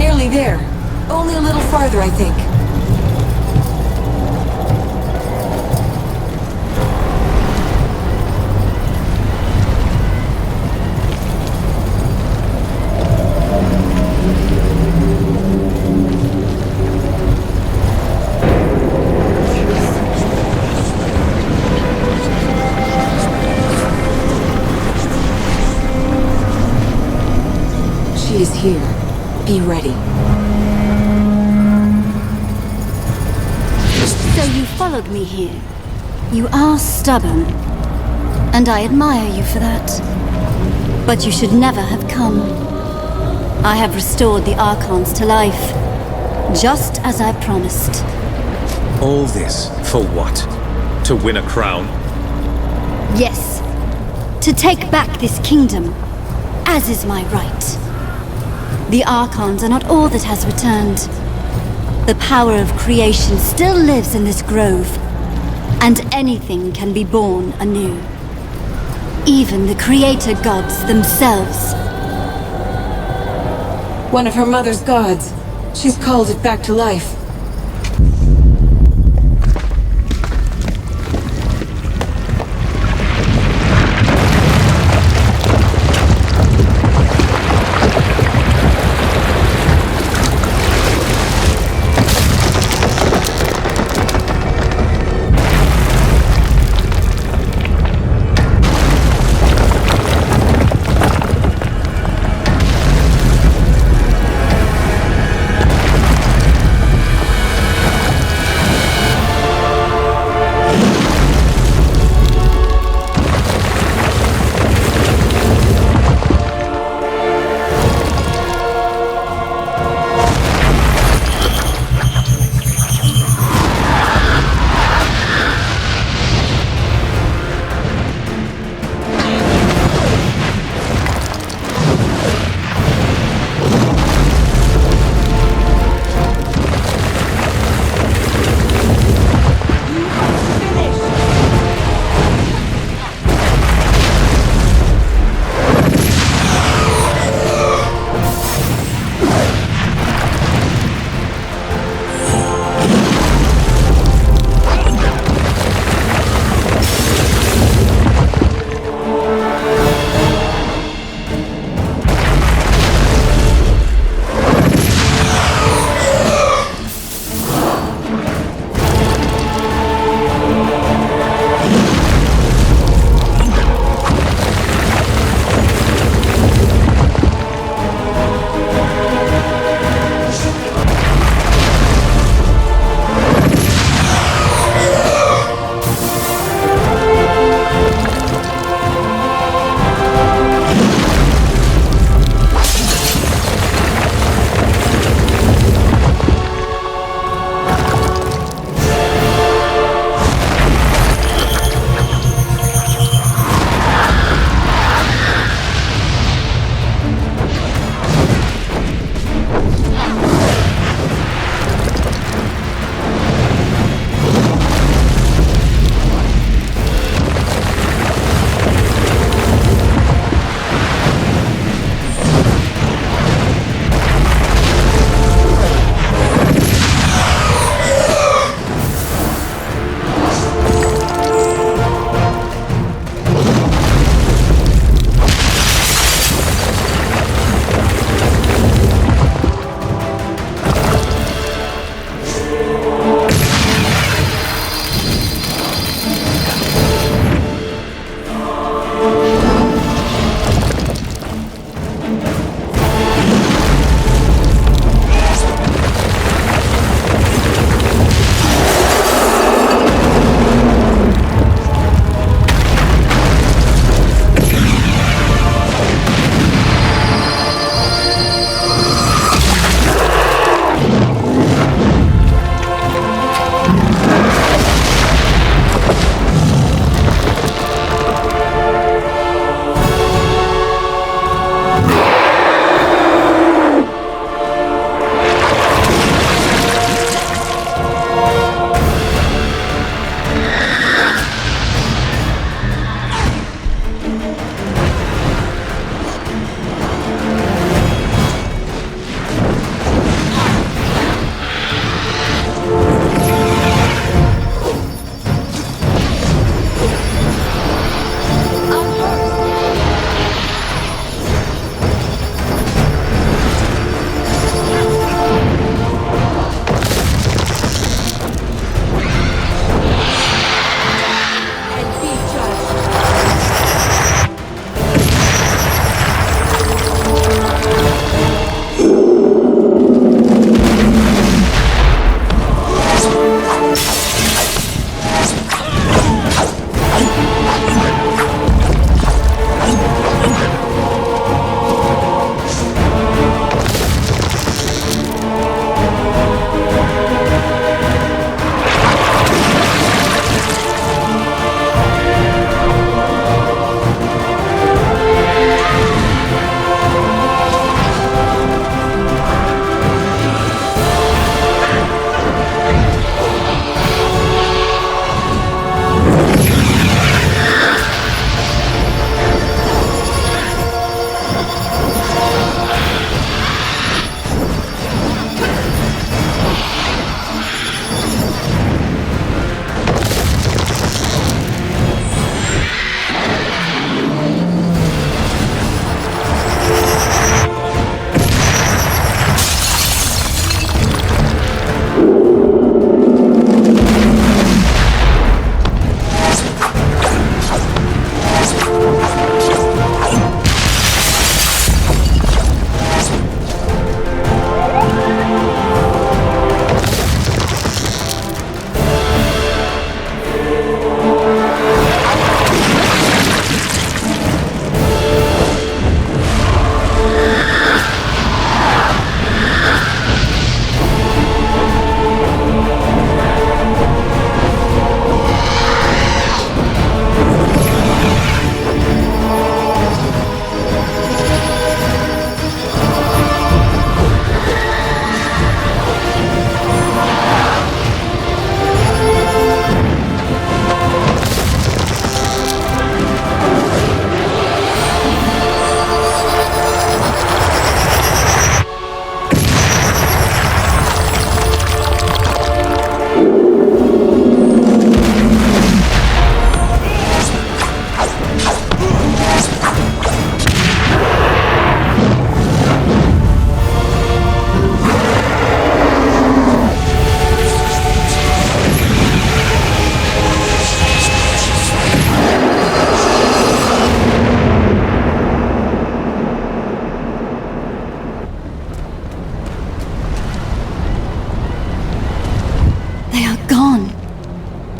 nearly there. Only a little farther, I think. She is here. Be ready. So you followed me here. You are stubborn. And I admire you for that. But you should never have come. I have restored the Archons to life. Just as I promised. All this for what? To win a crown? Yes. To take back this kingdom, as is my right. The Archons are not all that has returned. The power of creation still lives in this grove, and anything can be born anew. Even the creator gods themselves. One of her mother's gods. She's called it back to life.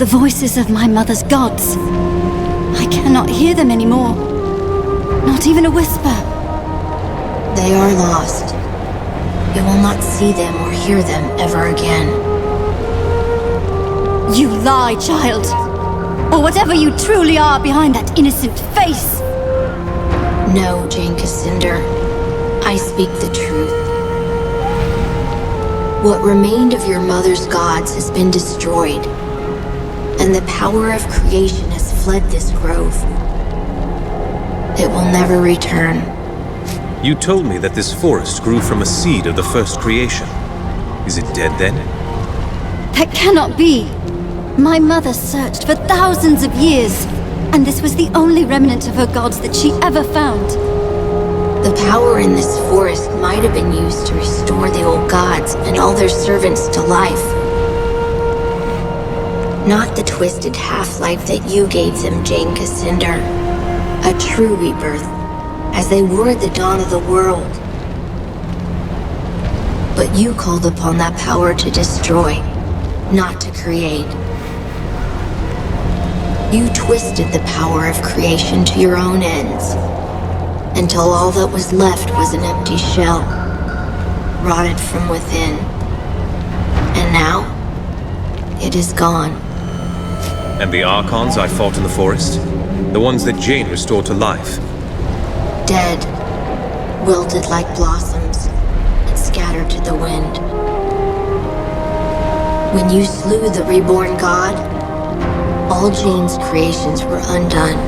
The voices of my mother's gods. I cannot hear them anymore. Not even a whisper. They are lost. You will not see them or hear them ever again. You lie, child. Or whatever you truly are behind that innocent face. No, Jane Cassinder. I speak the truth. What remained of your mother's gods has been destroyed, and the power of creation has fled this grove. It will never return. You told me that this forest grew from a seed of the first creation. Is it dead then? That cannot be. My mother searched for thousands of years, and this was the only remnant of her gods that she ever found. The power in this forest might have been used to restore the old gods and all their servants to life. Not the twisted half-life that you gave them, Jane Cassinder. A true rebirth, as they were at the dawn of the world. But you called upon that power to destroy, not to create. You twisted the power of creation to your own ends, until all that was left was an empty shell, rotted from within. And now, it is gone. And the Archons I fought in the forest? The ones that Jane restored to life? Dead, wilted like blossoms, and scattered to the wind. When you slew the reborn god, all Jane's creations were undone.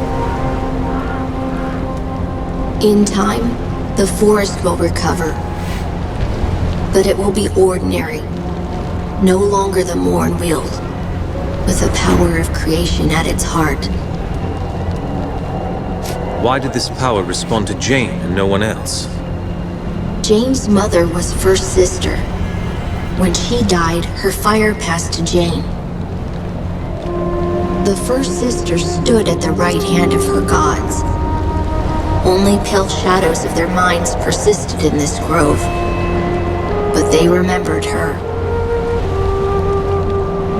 In time, the forest will recover. But it will be ordinary, no longer the Morn wield, with the power of creation at its heart. Why did this power respond to Jane and no one else? Jane's mother was first sister. When she died, her fire passed to Jane. The first sister stood at the right hand of her gods. Only pale shadows of their minds persisted in this grove, but they remembered her.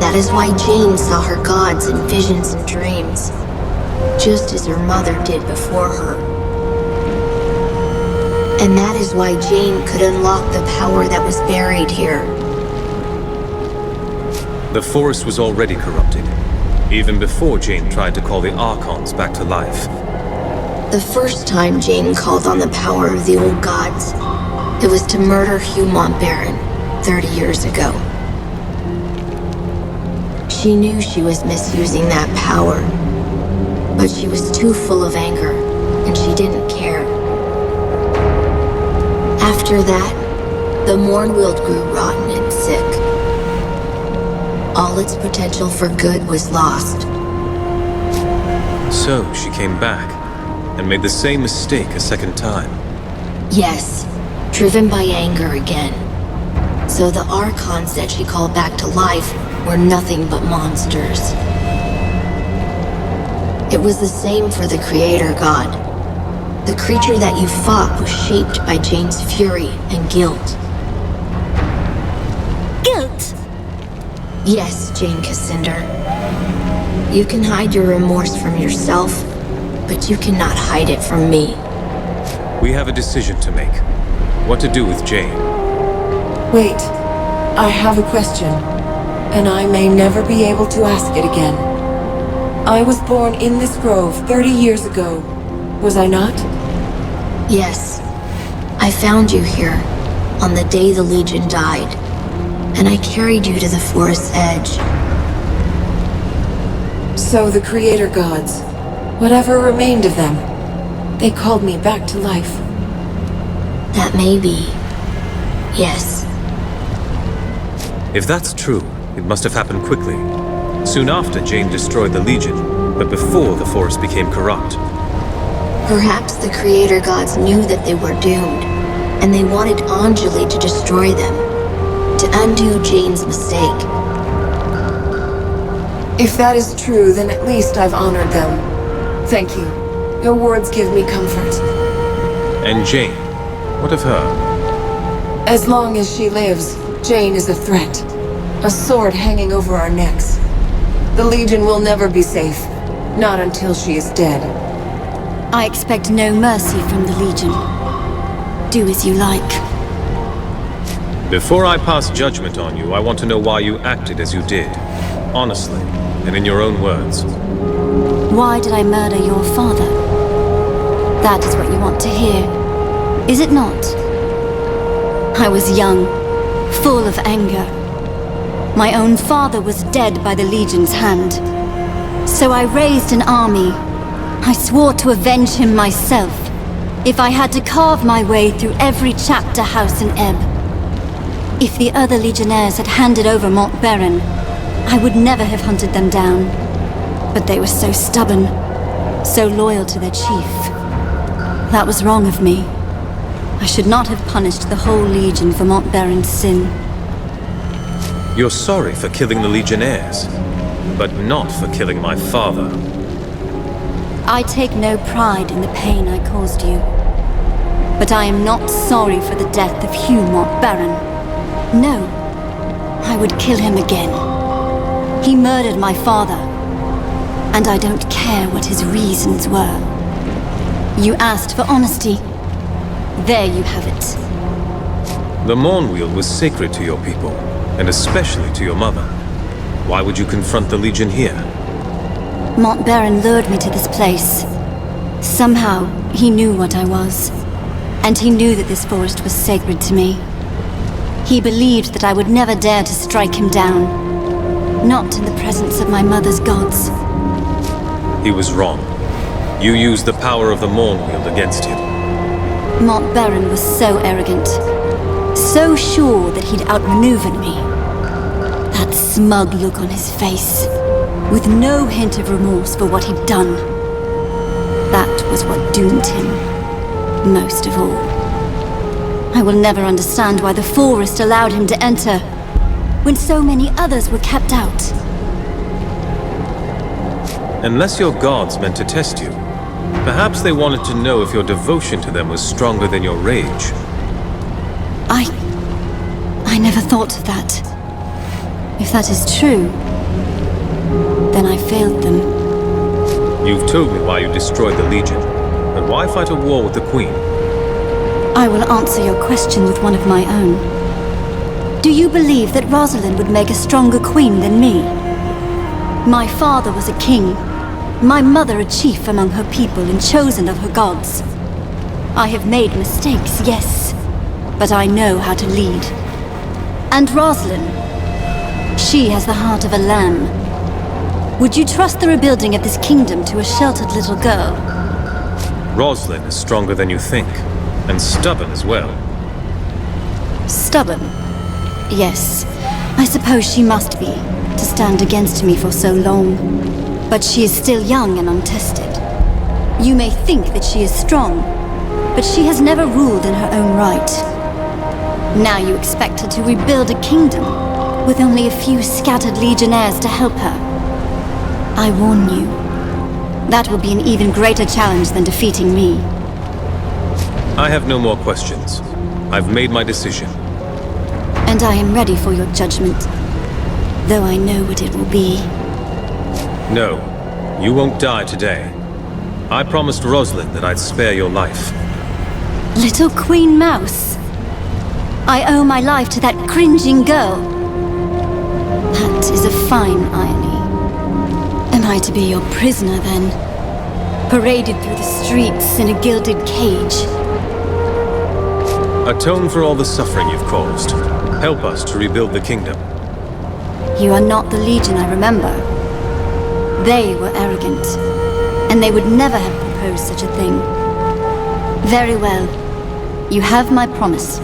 That is why Jane saw her gods in visions and dreams, just as her mother did before her. And that is why Jane could unlock the power that was buried here. The forest was already corrupted, even before Jane tried to call the Archons back to life. The first time Jane called on the power of the old gods, it was to murder Hugh Montbaron 30 years ago. She knew she was misusing that power, but she was too full of anger, and she didn't care. After that, the Mornwield grew rotten and sick. All its potential for good was lost. So she came back, and made the same mistake a second time. Yes, driven by anger again. So the Archons that she called back to life were nothing but monsters. It was the same for the Creator God. The creature that you fought was shaped by Jane's fury and guilt. Guilt? Yes, Jane Cassinder. You can hide your remorse from yourself, but you cannot hide it from me. We have a decision to make. What to do with Jane. Wait. I have a question, and I may never be able to ask it again. I was born in this grove 30 years ago, was I not? Yes. I found you here, on the day the Legion died, and I carried you to the forest's edge. So the Creator Gods, whatever remained of them, they called me back to life. That may be. Yes. If that's true, it must have happened quickly. Soon after Jane destroyed the Legion, but before the forest became corrupt. Perhaps the Creator Gods knew that they were doomed, and they wanted Anjali to destroy them, to undo Jane's mistake. If that is true, then at least I've honored them. Thank you. Your words give me comfort. And Jane, what of her? As long as she lives, Jane is a threat. A sword hanging over our necks. The Legion will never be safe. Not until she is dead. I expect no mercy from the Legion. Do as you like. Before I pass judgment on you, I want to know why you acted as you did. Honestly, and in your own words. Why did I murder your father? That is what you want to hear, is it not? I was young, full of anger. My own father was dead by the Legion's hand. So I raised an army. I swore to avenge him myself, if I had to carve my way through every chapter house in Ebb. If the other legionnaires had handed over Mont Baron, I would never have hunted them down. But they were so stubborn, so loyal to their chief. That was wrong of me. I should not have punished the whole Legion for Mont Baron's sin. You're sorry for killing the legionnaires, but not for killing my father. I take no pride in the pain I caused you. But I am not sorry for the death of Hugh Mont Baron. No, I would kill him again. He murdered my father, and I don't care what his reasons were. You asked for honesty. There you have it. The Mornwheel was sacred to your people, and especially to your mother. Why would you confront the Legion here? Mont Baron lured me to this place. Somehow, he knew what I was. And he knew that this forest was sacred to me. He believed that I would never dare to strike him down. Not in the presence of my mother's gods. He was wrong. You used the power of the Mornwheel against him. Mont Baron was so arrogant. So sure that he'd outmaneuvered me. That smug look on his face, with no hint of remorse for what he'd done. That was what doomed him, most of all. I will never understand why the forest allowed him to enter, when so many others were kept out. Unless your gods meant to test you, perhaps they wanted to know if your devotion to them was stronger than your rage. I never thought of that. If that is true, then I failed them. You've told me why you destroyed the Legion, but why fight a war with the Queen? I will answer your question with one of my own. Do you believe that Roslin would make a stronger queen than me? My father was a king, my mother a chief among her people and chosen of her gods. I have made mistakes, yes, but I know how to lead. And Roslin, she has the heart of a lamb. Would you trust the rebuilding of this kingdom to a sheltered little girl? Roslin is stronger than you think, and stubborn as well. Stubborn? Yes, I suppose she must be, to stand against me for so long. But she is still young and untested. You may think that she is strong, but she has never ruled in her own right. Now you expect her to rebuild a kingdom, with only a few scattered legionnaires to help her. I warn you, that will be an even greater challenge than defeating me. I have no more questions. I've made my decision. And I am ready for your judgment, though I know what it will be. No, you won't die today. I promised Roslin that I'd spare your life. Little Queen Mouse. I owe my life to that cringing girl. That is a fine irony. Am I to be your prisoner, then? Paraded through the streets in a gilded cage? Atone for all the suffering you've caused. Help us to rebuild the kingdom. You are not the Legion I remember. They were arrogant, and they would never have proposed such a thing. Very well. You have my promise.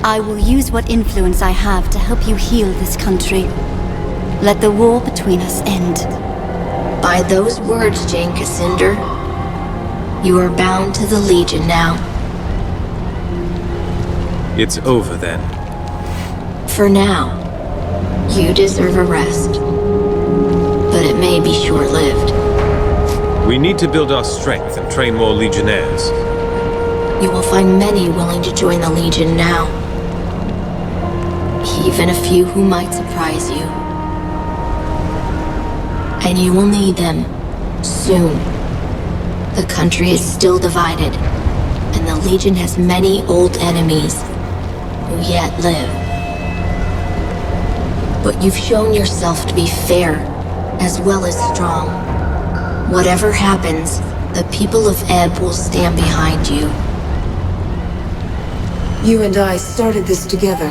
I will use what influence I have to help you heal this country. Let the war between us end. By those words, Jane Cassinder, you are bound to the Legion now. It's over then. For now, you deserve a rest. But it may be short-lived. We need to build our strength and train more legionnaires. You will find many willing to join the Legion now. Even a few who might surprise you. And you will need them. Soon. The country is still divided, and the Legion has many old enemies who yet live. But you've shown yourself to be fair, as well as strong. Whatever happens, the people of Ebb will stand behind you. You and I started this together.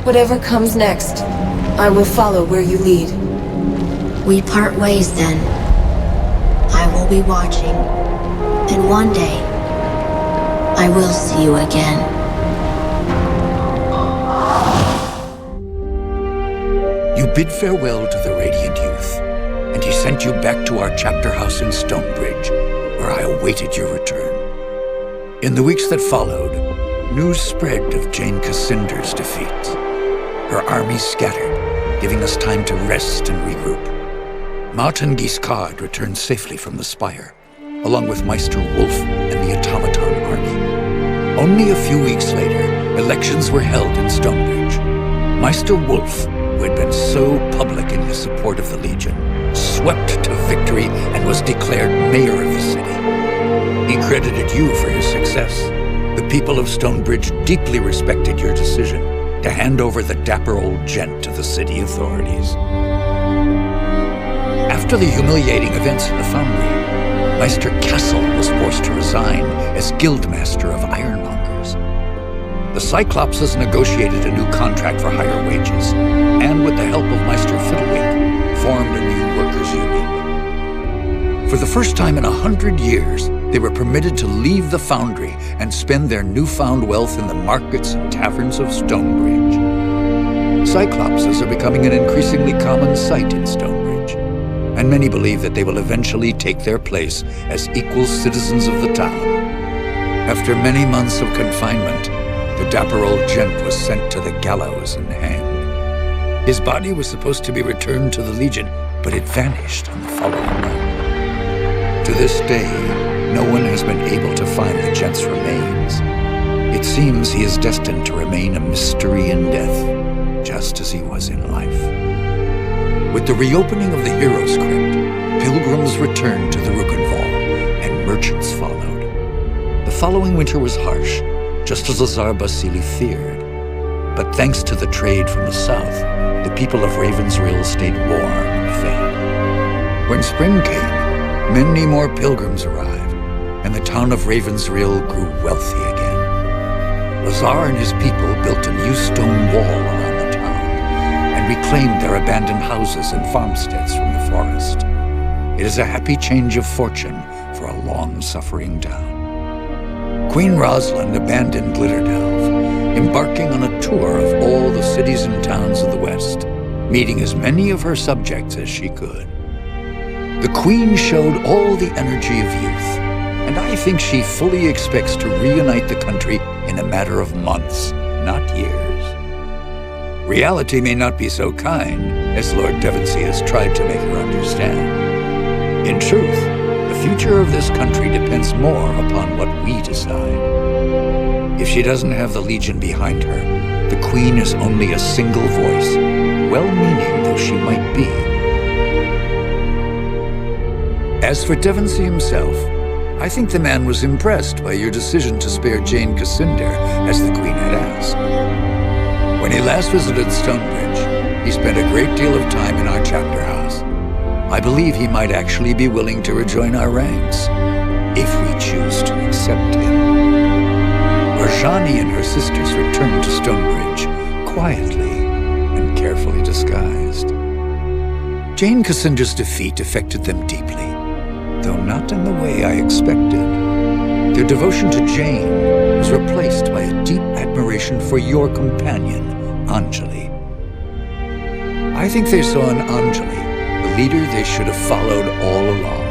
Whatever comes next, I will follow where you lead. We part ways then. I will be watching, and one day, I will see you again. You bid farewell to the Radiant Youth, and he sent you back to our chapter house in Stonebridge, where I awaited your return. In the weeks that followed, news spread of Jane Cassinder's defeat. Her army scattered, giving us time to rest and regroup. Martin Guiscard returned safely from the Spire, along with Meister Wolf and the Automaton army. Only a few weeks later, elections were held in Stonebridge. Meister Wolf, who had been so public in his support of the Legion, swept to victory and was declared mayor of the city. He credited you for his success. The people of Stonebridge deeply respected your decision to hand over the dapper old gent to the city authorities. After the humiliating events in the Foundry, Meister Castle was forced to resign as Guildmaster of Ironmongers. The Cyclopses negotiated a new contract for higher wages, and with the help of Meister Fiddlewick, formed a new workers' union. For the first time in 100 years, they were permitted to leave the Foundry and spend their newfound wealth in the markets and taverns of Stonebridge. Cyclopses are becoming an increasingly common sight in Stonebridge, and many believe that they will eventually take their place as equal citizens of the town. After many months of confinement, the dapper old gent was sent to the gallows and hanged. His body was supposed to be returned to the Legion, but it vanished on the following night. To this day, no one has been able to find the gent's remains. It seems he is destined to remain a mystery in death, just as he was in life. With the reopening of the Heroes' Crypt, pilgrims returned to the Rukkenval, and merchants followed. The following winter was harsh, just as Lazar Basili feared. But thanks to the trade from the south, the people of Ravensrill stayed warm and fed. When spring came, many more pilgrims arrived, and the town of Ravensrill grew wealthy again. Lazar and his people built a new stone wall around the town, and reclaimed their abandoned houses and farmsteads from the forest. It is a happy change of fortune for a long-suffering town. Queen Roslin abandoned Glitterdelve, embarking on a tour of all the cities and towns of the West, meeting as many of her subjects as she could. The Queen showed all the energy of youth, and I think she fully expects to reunite the country in a matter of months, not years. Reality may not be so kind as Lord Devonsey has tried to make her understand. In truth, the future of this country depends more upon what we decide. If she doesn't have the Legion behind her, the Queen is only a single voice, well-meaning though she might be. As for Devonsey himself, I think the man was impressed by your decision to spare Jane Cassinder, as the Queen had asked. When he last visited Stonebridge, he spent a great deal of time in our chapter house. I believe he might actually be willing to rejoin our ranks, if we choose to accept him. Rajani and her sisters returned to Stonebridge, quietly and carefully disguised. Jane Cassinder's defeat affected them deeply, though not in the way I expected. Their devotion to Jane was replaced by a deep admiration for your companion, Anjali. I think they saw in Anjali the leader they should have followed all along,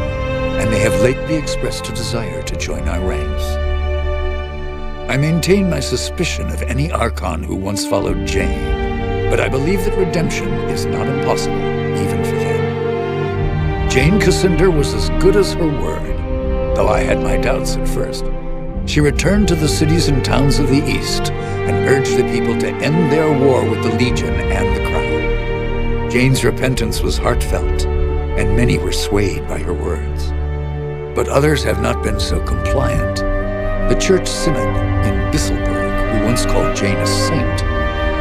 and they have lately expressed a desire to join our ranks. I maintain my suspicion of any Archon who once followed Jane, but I believe that redemption is not impossible, even for them. Jane Cassinder was as good as her word, though I had my doubts at first. She returned to the cities and towns of the East and urged the people to end their war with the Legion and the Crown. Jane's repentance was heartfelt, and many were swayed by her words. But others have not been so compliant. The Church Synod in Bisselberg, who once called Jane a saint,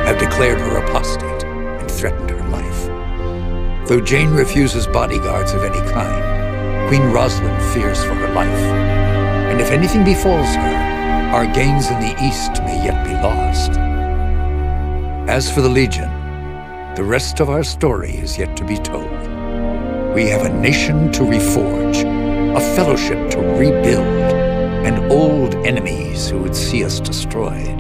have declared her apostate and threatened her life. Though Jane refuses bodyguards of any kind, Queen Roslin fears for her life. And if anything befalls her, our gains in the east may yet be lost. As for the Legion, the rest of our story is yet to be told. We have a nation to reforge, a fellowship to rebuild, and old enemies who would see us destroyed.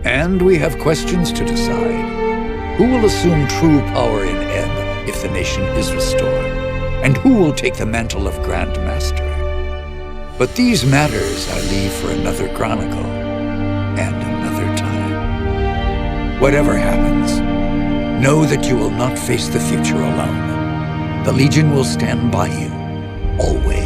And we have questions to decide. Who will assume true power in Ebb if the nation is restored? And who will take the mantle of Grand Master? But these matters I leave for another chronicle, and another time. Whatever happens, know that you will not face the future alone. The Legion will stand by you, always.